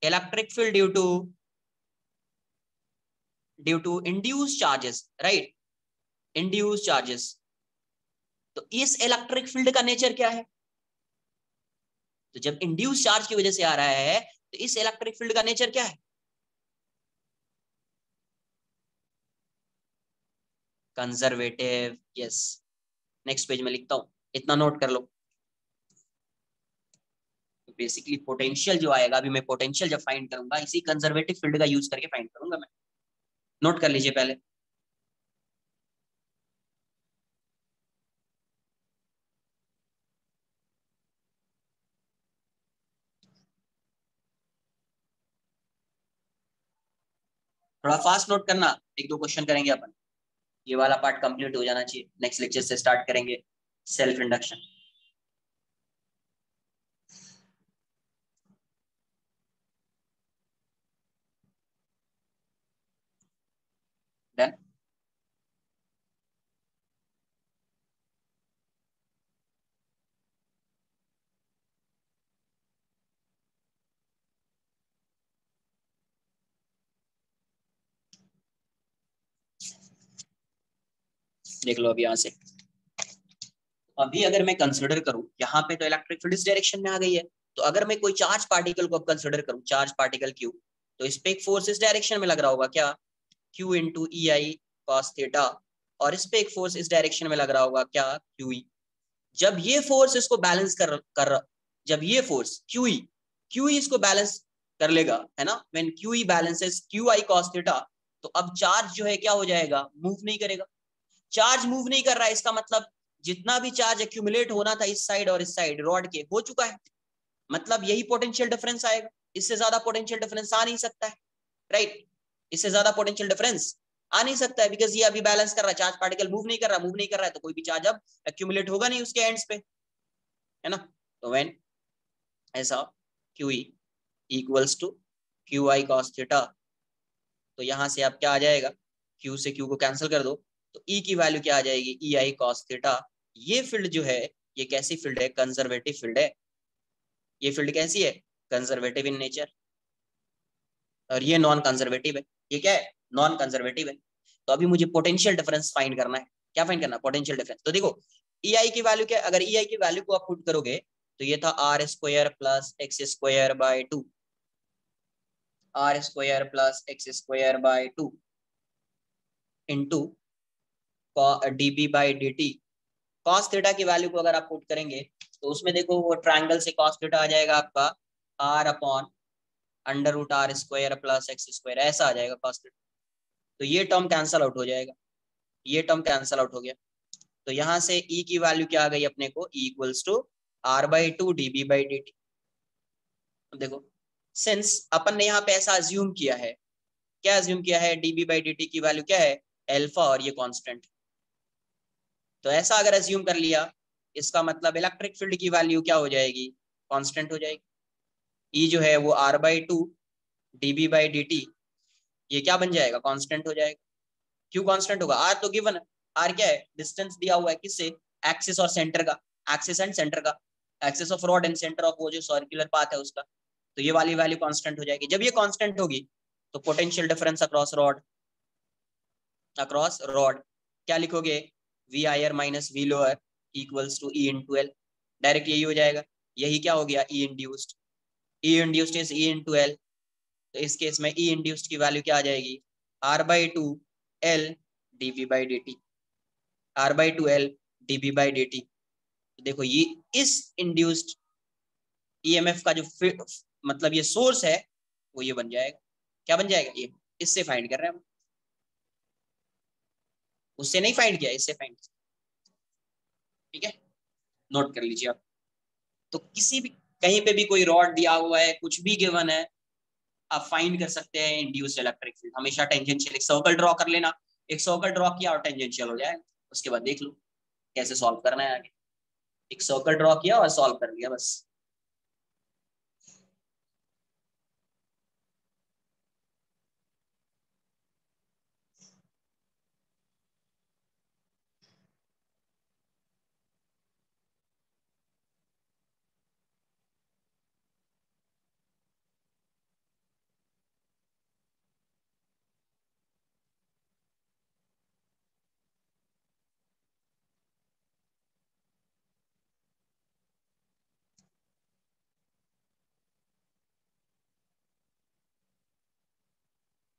electric field due to induce charges, right, induce charges. तो इस इलेक्ट्रिक फील्ड का नेचर क्या है, तो जब इंड्यूस चार्ज की वजह से आ रहा है तो इस इलेक्ट्रिक फील्ड का नेचर क्या है, कंजर्वेटिव। यस, नेक्स्ट पेज में लिखता हूं, इतना नोट कर लो। तो बेसिकली पोटेंशियल जो आएगा, अभी मैं पोटेंशियल जब फाइंड करूंगा इसी कंजर्वेटिव फील्ड का यूज करके फाइंड करूंगा मैं, नोट कर लीजिए पहले। थोड़ा फास्ट नोट करना, एक दो क्वेश्चन करेंगे अपन, ये वाला पार्ट कंप्लीट हो जाना चाहिए, नेक्स्ट लेक्चर से स्टार्ट करेंगे सेल्फ इंडक्शन। डन। देख लो अभी यहाँ से, अभी अगर मैं कंसिडर करूं यहाँ पे तो इलेक्ट्रिक फील्ड इस डायरेक्शन में आ गई है, तो अगर मैं कोई चार्ज पार्टिकल को अब कंसिडर करूं, चार्ज पार्टिकल क्यू, तो इस पे एक फोर्स इस डायरेक्शन में लग रहा होगा, क्या, क्यू इंटू ई आई कॉस थीटा, और इस पे एक फोर्स इस डायरेक्शन में लग रहा होगा, क्या, क्यू ई। जब ये फोर्स इसको बैलेंस कर जब ये फोर्स क्यू ई इसको बैलेंस कर लेगा, है ना, when Q E balances Q I cos theta, तो अब चार्ज जो है क्या हो जाएगा, मूव नहीं करेगा। चार्ज मूव नहीं कर रहा है, इसका मतलब जितना भी चार्ज एक्यूमुलेट होना था इस साइड और इस साइड रॉड के, हो चुका है, मतलब यही पोटेंशियल डिफरेंस आएगा, इससे ज्यादा पोटेंशियल डिफरेंस आ नहीं सकता है, राइट, इससे ज्यादा पोटेंशियल डिफरेंस आ नहीं सकता है, बिकॉज ये अभी बैलेंस कर रहा है, चार्ज पार्टिकल मूव नहीं कर रहा, मूव नहीं कर रहा है तो कोई भी चार्ज अब एक्यूमुलेट होगा नहीं उसके एंड्स पे, है ना। तो व्हेन ऐसा Q E equals to Q I cos theta, तो यहां से आप क्या आ जाएगा, क्यू से क्यू को कैंसिल कर दो, तो ई की वैल्यू क्या आ जाएगी, ई आई कॉस थीटा। ये फील्ड जो है ये कैसी फील्ड है, कंजर्वेटिव फील्ड है, ये फील्ड कैसी है, कंजर्वेटिव इन नेचर, और ये नॉन कंजर्वेटिव है, ये क्या है, नॉन कंजर्वेटिव है। तो अभी मुझे पोटेंशियल डिफरेंस फाइंड करना है, क्या फाइंड करना, पोटेंशियल डिफरेंस। तो देखो ई आई की वैल्यू क्या, अगर ई आई की वैल्यू को आप पुट करोगे तो ये था R square plus X square by 2, R square plus X square by 2 into dB by D T. Cos theta की वैल्यू को अगर आप पुट करेंगे तो उसमें देखो वो ट्रायंगल से कॉस थीटा आ जाएगा आपका R upon under root R square plus X square, ऐसा आ जाएगा कॉस थीटा। तो ये टर्म कैंसल आउट हो जाएगा, ये टर्म कैंसल आउट हो गया, तो यहाँ से ई की वैल्यू क्या आ गई अपने को, E equals to R by 2 D B by D T. देखो सिंस अपन ने यहाँ पे ऐसा अज्यूम किया है, क्या अज्यूम किया है, डीबी बाई डी टी की वैल्यू क्या है, एल्फा, और ये कांस्टेंट। तो ऐसा अगर अज्यूम कर लिया इसका मतलब इलेक्ट्रिक फील्ड की वैल्यू क्या हो जाएगी, कांस्टेंट हो जाएगी। ई जो है वो r/2 dB/dt, ये क्या बन जाएगा, कांस्टेंट हो जाएगा। क्यों कांस्टेंट होगा, आर तो गिवन है, आर क्या है, डिस्टेंस दिया हुआ है किससे, एक्सिस और सेंटर का, एक्सिस एंड सेंटर का, axis of rod and centre of वो जो सर्कुलर पाथ है उसका, तो ये वाली वैल्यू कांस्टेंट हो जाएगी। जब ये कांस्टेंट होगी तो पोटेंशियल डिफरेंस अक्रॉस रॉड क्या लिखोगे, V higher minus V lower equals to E into L, direct यही हो जाएगा। यही क्या हो गया, E induced, E induced is E into L, तो इस केस में ई इंड्यूस्ड की वैल्यू क्या आ जाएगी, r/2 L dV/dt, r/2 L dV/dt। देखो ये इस इंड्यूस्ड ईएमएफ का जो मतलब ये सोर्स है वो ये बन जाएगा, क्या बन जाएगा, ये इससे फाइंड कर रहे हैं हम, उससे नहीं फाइंड किया, इससे फाइंड, ठीक है, नोट कर लीजिए आप। तो किसी भी कहीं पे भी कोई रॉड दिया हुआ है, कुछ भी गिवन है, आप फाइंड कर सकते हैं इंड्यूस्ड इलेक्ट्रिक फील्ड। हमेशा टेंजेंशियल, एक सर्कल ड्रॉ कर लेना, एक सर्कल ड्रॉ किया और टेंजेंशियल हो जाए, उसके बाद देख लो कैसे सॉल्व करना है आगे। एक सर्कल ड्रॉ किया और सॉल्व कर लिया बस।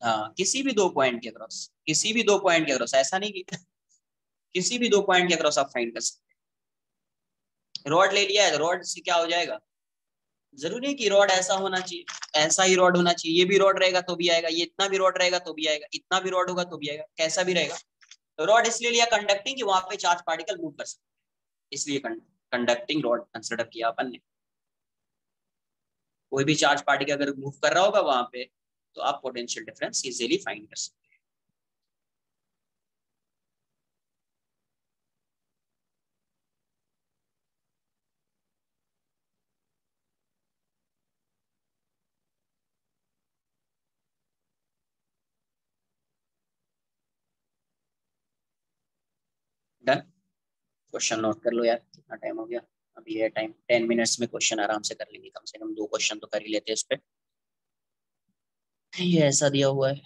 हाँ, किसी भी दो पॉइंट के अक्रॉस, किसी भी दो पॉइंट के अक्रॉस, ऐसा नहीं कि किसी भी दो पॉइंट के अक्रॉस आप फाइंड कर सकते हैं। रॉड ले लिया है, रॉड से क्या हो जाएगा, जरूरी है कि रॉड ऐसा होना चाहिए, ऐसा ही रॉड होना चाहिए, ये भी रॉड रहेगा तो भी आएगा, ये इतना भी रॉड रहेगा तो भी आएगा, इतना भी रॉड होगा तो भी आएगा, कैसा भी रहेगा। तो रॉड इसलिए लिया कंडक्टिंग कि वहां पे चार्ज पार्टिकल मूव कर सकते, इसलिए कंडक्टिंग रॉड कंसिडर किया अपन ने। कोई भी चार्ज पार्टिकल अगर मूव कर रहा होगा वहां पे, तो आप पोटेंशियल डिफरेंस इजीली फाइंड कर सकते हैं। डन, क्वेश्चन नोट कर लो यार, कितना टाइम हो गया, अभी है टाइम 10 मिनट्स में क्वेश्चन आराम से कर लेंगे, कम से कम दो क्वेश्चन तो कर ही लेते हैं इस पे। ये ऐसा दिया हुआ है,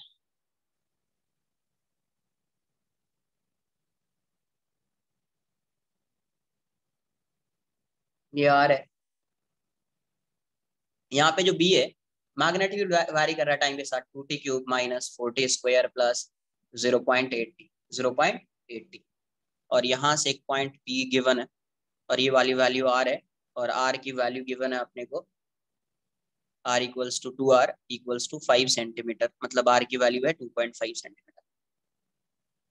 ये आर है, यहाँ पे जो बी है, मैग्नेट्यूड वारी कर रहा है टाइम के साथ, 2t³ माइनस 4t² प्लस 0.80, और यहाँ से एक पॉइंट पी गिवन है, और ये वाली वैल्यू आर है, और आर की वैल्यू गिवन है अपने को, R equals to 2r equals to 5 centimetre, मतलब आर की वैल्यू है 2.5 सेंटीमीटर।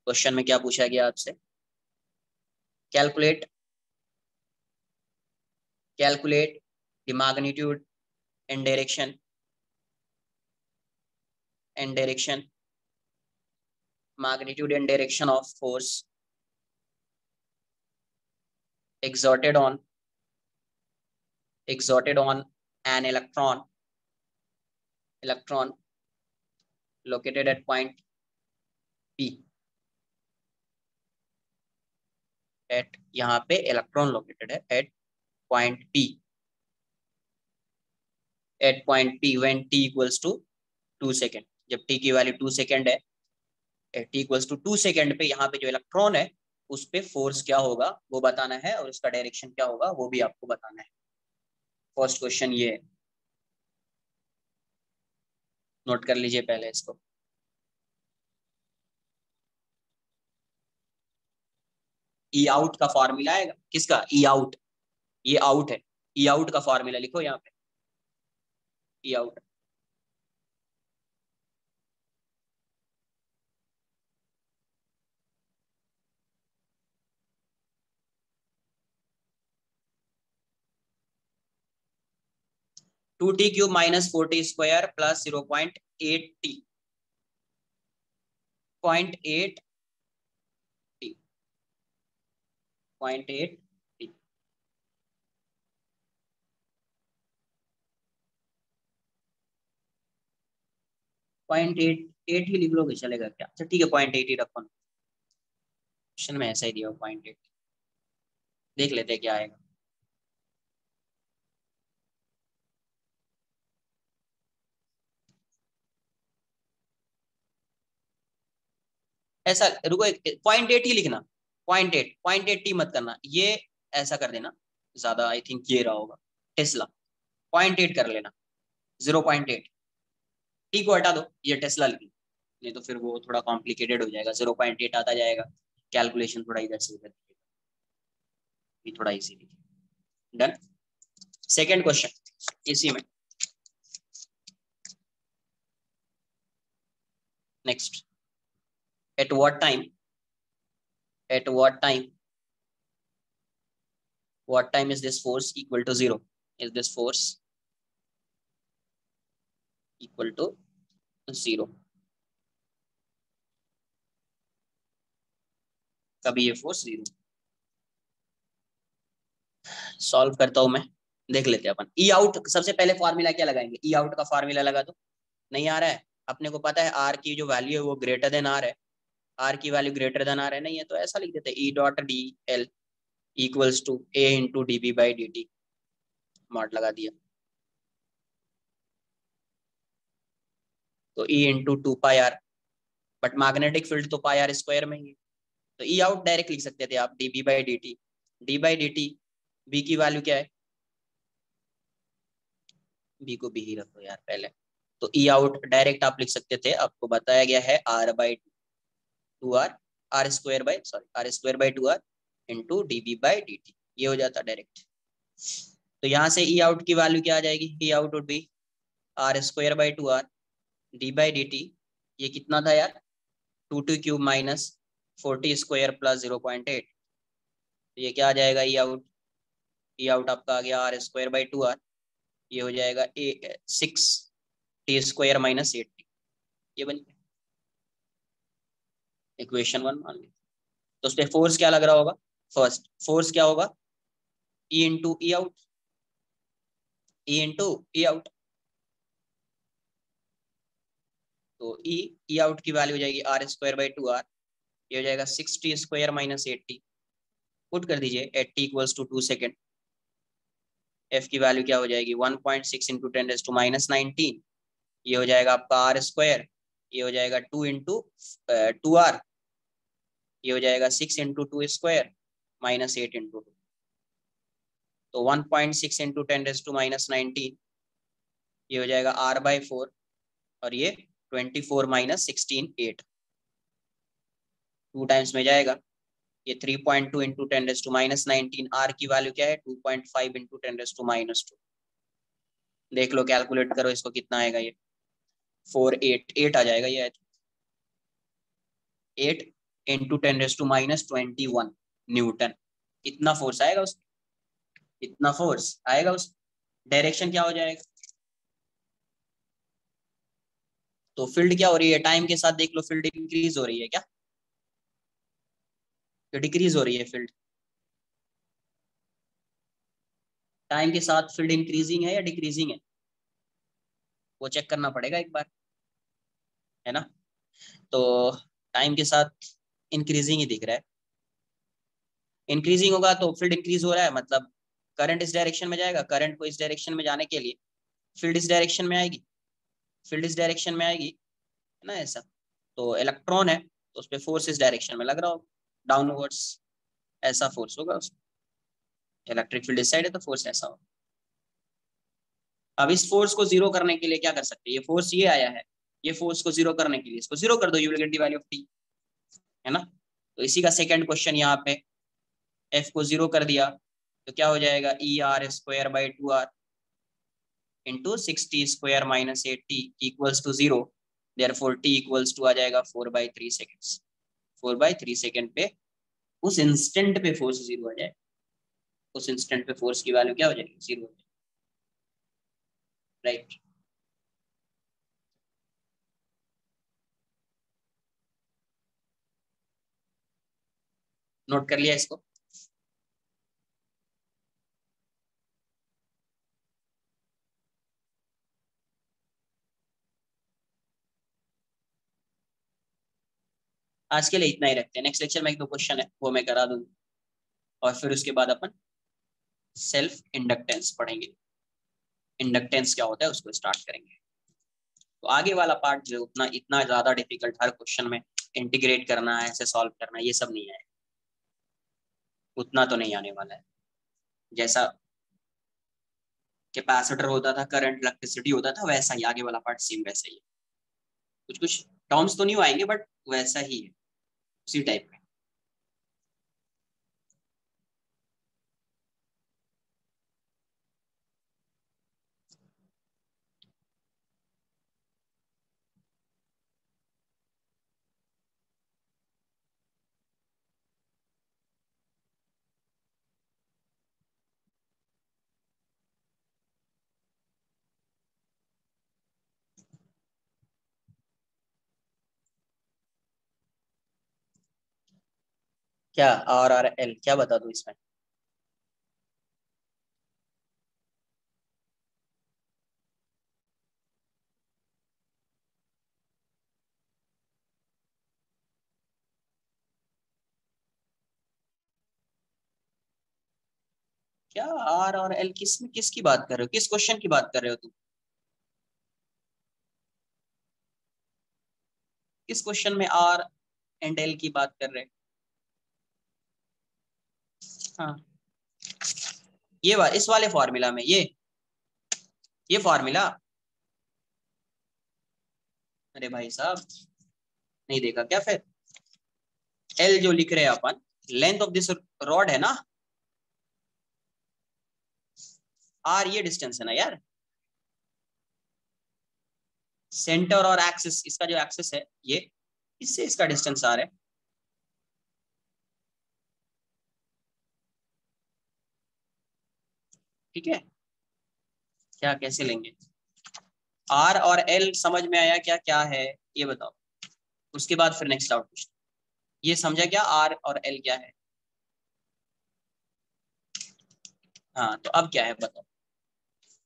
क्वेश्चन में क्या पूछा गया आपसे, calculate calculate the magnitude and direction magnitude and direction of force exerted on an electron located at point P, at यहाँ पे इलेक्ट्रॉन लोकेटेड है at point P, when t equals to 2 second, जब t की वैल्यू 2 सेकेंड है, t equals to 2 सेकेंड पे यहाँ पे जो इलेक्ट्रॉन है उस पे फोर्स क्या होगा वो बताना है, और उसका डायरेक्शन क्या होगा वो भी आपको बताना है। फर्स्ट क्वेश्चन ये है, नोट कर लीजिए पहले इसको। ई आउट का फॉर्मूला आएगा, किसका, ई आउट, ये आउट है, ई आउट का फॉर्मूला लिखो यहाँ पे, E out 2t³ minus 4t² plus 0.8t, 0.8t, 0.8t, 0.88 ही लिख लोगे चलेगा क्या? अच्छा ठीक है 0.8 ही रखो, क्वेश्चन में ऐसा ही दिया 0.8, देख लेते हैं क्या आएगा। ऐसा रुको, 0.8 ही लिखना, 0.8 मत करना ये, ऐसा कर देना ज्यादा, आई थिंक ये रहा होगा टेस्ला, 0.8 कर लेना, 0.8, टी को हटा दो, ये टेस्ला लिख लो, नहीं तो फिर वो थोड़ा कॉम्प्लिकेटेड हो जाएगा, 0.8 आता जाएगा, कैलकुलेशन थोड़ा इधर से उधर, ये थोड़ा इजी लिखिए। डन। सेकेंड क्वेश्चन इसी में, next, at what time, at what time, what time is this force equal to 0? Is this force equal to 0? कभी ये फोर्स 0, सॉल्व करता हूं मैं, देख लेते हैं अपन। ई आउट सबसे पहले फॉर्मूला क्या लगाएंगे, ई आउट का फॉर्मूला लगा दो, नहीं आ रहा है अपने को पता है आर की जो वैल्यू है वो ग्रेटर देन आर है, आर की वैल्यू ग्रेटर देन आर है, नहीं है तो ऐसा लिख देते E dot D L equals to A into D B by D T, mod लगा दिया, तो E into 2 pi R, but magnetic field तो पाई आर स्क्वायर में ही है, तो ई आउट डायरेक्ट लिख सकते थे आप D B by D T, D by D T, B की वैल्यू क्या है, बी को बी ही रखो यार पहले, तो ई आउट डायरेक्ट आप लिख सकते थे, आपको बताया गया है R by two R, R square by sorry R square by 2 R into D B by D T, ये हो जाता डायरेक्ट। तो यहाँ से ई आउट की वैल्यू क्या आ जाएगी, E out would be R square by 2 R D by D T, ये कितना था यार, 2t³ माइनस 40 स्क्वायर प्लस 0.8, तो ये क्या आ जाएगा ई आउट आपका आ गया आर स्क्वायर बाई 2 आर, ये हो जाएगा 6t² माइनस 8t, ये बन गया इक्वेशन 1 मान ली। तो उस पर फोर्स क्या लग रहा होगा, फर्स्ट फोर्स क्या होगा, ई इंटू ई आउट, ई इंटू ई आउट, तो ई आउट की वैल्यू हो जाएगी आर स्क्वायर बाई 2 आर, ये हो जाएगा 6t² माइनस 8t, पुट कर दीजिए at T equals to 2 second, F की वैल्यू क्या हो जाएगी 1.6 इंटू 10⁻⁹, ये हो जाएगा आपका आर स्क्वायर, ये हो जाएगा 2 इंटू 2 आर, ये हो जाएगा 6 इंटू 2 स्क्वायर माइनस 8 इंटू 2, तो 1.6 इंटू 10⁻⁹, ये हो जाएगा आर बाई 4, और ये 24 माइनस 16 8, 2 टाइम्स में जाएगा, ये 3.2 इंटू 10⁻⁹, आर की वैल्यू क्या है 2.5 इंटू 10⁻², देख लो कैलकुलेट करो इसको कितना आएगा, ये 488 आ जाएगा, ये 8 इंटू 10⁻21 न्यूटन, इतना फोर्स आएगा उस, इतना फोर्स आएगा उस, डायरेक्शन क्या हो जाएगा, तो फील्ड क्या हो रही है टाइम के साथ, देख लो फील्ड इंक्रीज हो रही है क्या, तो डिक्रीज हो रही है फील्ड, टाइम के साथ फील्ड इंक्रीजिंग है या डिक्रीजिंग है, वो चेक करना पड़ेगा एक बार, है ना, तो टाइम के साथ इंक्रीजिंग ही दिख रहा है, इंक्रीजिंग होगा तो फील्ड इंक्रीज हो रहा है, मतलब करंट इस डायरेक्शन में जाएगा, करंट को इस डायरेक्शन में जाने के लिए फील्ड इस डायरेक्शन में आएगी, फील्ड इस डायरेक्शन में आएगी, है ना ऐसा, तो इलेक्ट्रॉन है तो उस पर फोर्स इस डायरेक्शन में लग रहा होगा, डाउनवर्ड्स, ऐसा फोर्स होगा उस, इलेक्ट्रिक फील्ड इस साइड है तो फोर्स ऐसा होगा। अब इस फोर्स को जीरो करने के लिए क्या कर सकते हैं, ये फोर्स ये आया है, ये फोर्स को जीरो करने के लिए इसको जीरो कर दो, you will get the value of T, है ना, तो इसी का सेकंड क्वेश्चन यहाँ पे, एफ को जीरो कर दिया तो क्या हो जाएगा E R square by 2 R into 6t² minus 8t equals to 0, therefore t equals to आ जाएगा 4/3 सेकेंड्स, 4/3 सेकेंड पे उस इंस्टेंट पे फोर्स 0 आ जाए, उस इंस्टेंट पे फोर्स की वैल्यू क्या हो जाएगी 0 हो जाएगी, राइट। नोट कर लिया इसको, आज के लिए इतना ही रखते हैं, नेक्स्ट लेक्चर में एक दो क्वेश्चन है वो मैं करा दूंगा, और फिर उसके बाद अपन सेल्फ इंडक्टेंस पढ़ेंगे, इंडक्टेंस क्या होता है उसको स्टार्ट करेंगे। तो आगे वाला पार्ट जो उतना इतना ज्यादा डिफिकल्ट हर क्वेश्चन में इंटीग्रेट करना है, ऐसे सॉल्व करना है, ये सब नहीं है, उतना तो नहीं आने वाला है। जैसा कैपेसिटर होता था, करंट इलेक्ट्रिसिटी होता था, वैसा ही आगे वाला पार्ट सेम वैसा ही है। कुछ कुछ टर्म्स तो नहीं आएंगे बट वैसा ही है, उसी टाइप में। क्या RRL क्या बता दूं इसमें? क्या RRL किस में किसकी बात कर रहे हो, किस क्वेश्चन की बात कर रहे हो तुम? किस क्वेश्चन में R and L की बात कर रहे हैं? हाँ, इस वाले फॉर्मूला में ये फॉर्मूला, अरे भाई साहब नहीं देखा क्या फिर? एल जो लिख रहे हैं अपन, लेंथ ऑफ दिस रॉड है ना, आर ये डिस्टेंस है ना यार, सेंटर और एक्सिस, इसका जो एक्सिस है ये, इससे इसका डिस्टेंस आर है। ठीक है, क्या कैसे लेंगे? आर और एल समझ में आया क्या क्या है, ये बताओ, उसके बाद फिर नेक्स्ट आउट पूछते। ये समझा क्या आर और एल क्या है? हाँ तो अब क्या है बताओ,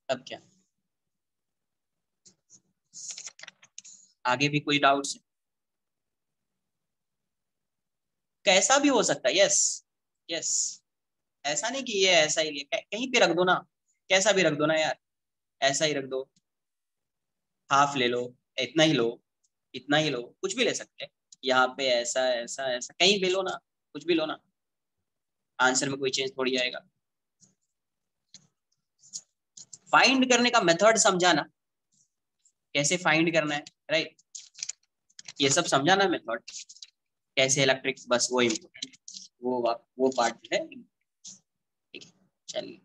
अब क्या, आगे भी कोई डाउट्स? कैसा भी हो सकता है, यस यस, ऐसा नहीं कि ये ऐसा ही लिया, कहीं पे रख दो ना, कैसा भी रख दो ना यार, ऐसा ही रख दो, हाफ ले लो, इतना ही लो, इतना ही लो, कुछ भी ले सकते हैं, यहाँ पे ऐसा ऐसा ऐसा कहीं भी लो ना, कुछ भी लो ना, आंसर में कोई चेंज थोड़ी आएगा। फाइंड करने का मेथड समझा ना, कैसे फाइंड करना है, राइट, ये सब समझा ना मेथड, कैसे इलेक्ट्रिक, बस वो इम्पोर्टेंट, वो पार्ट है। ठीक है, चलिए।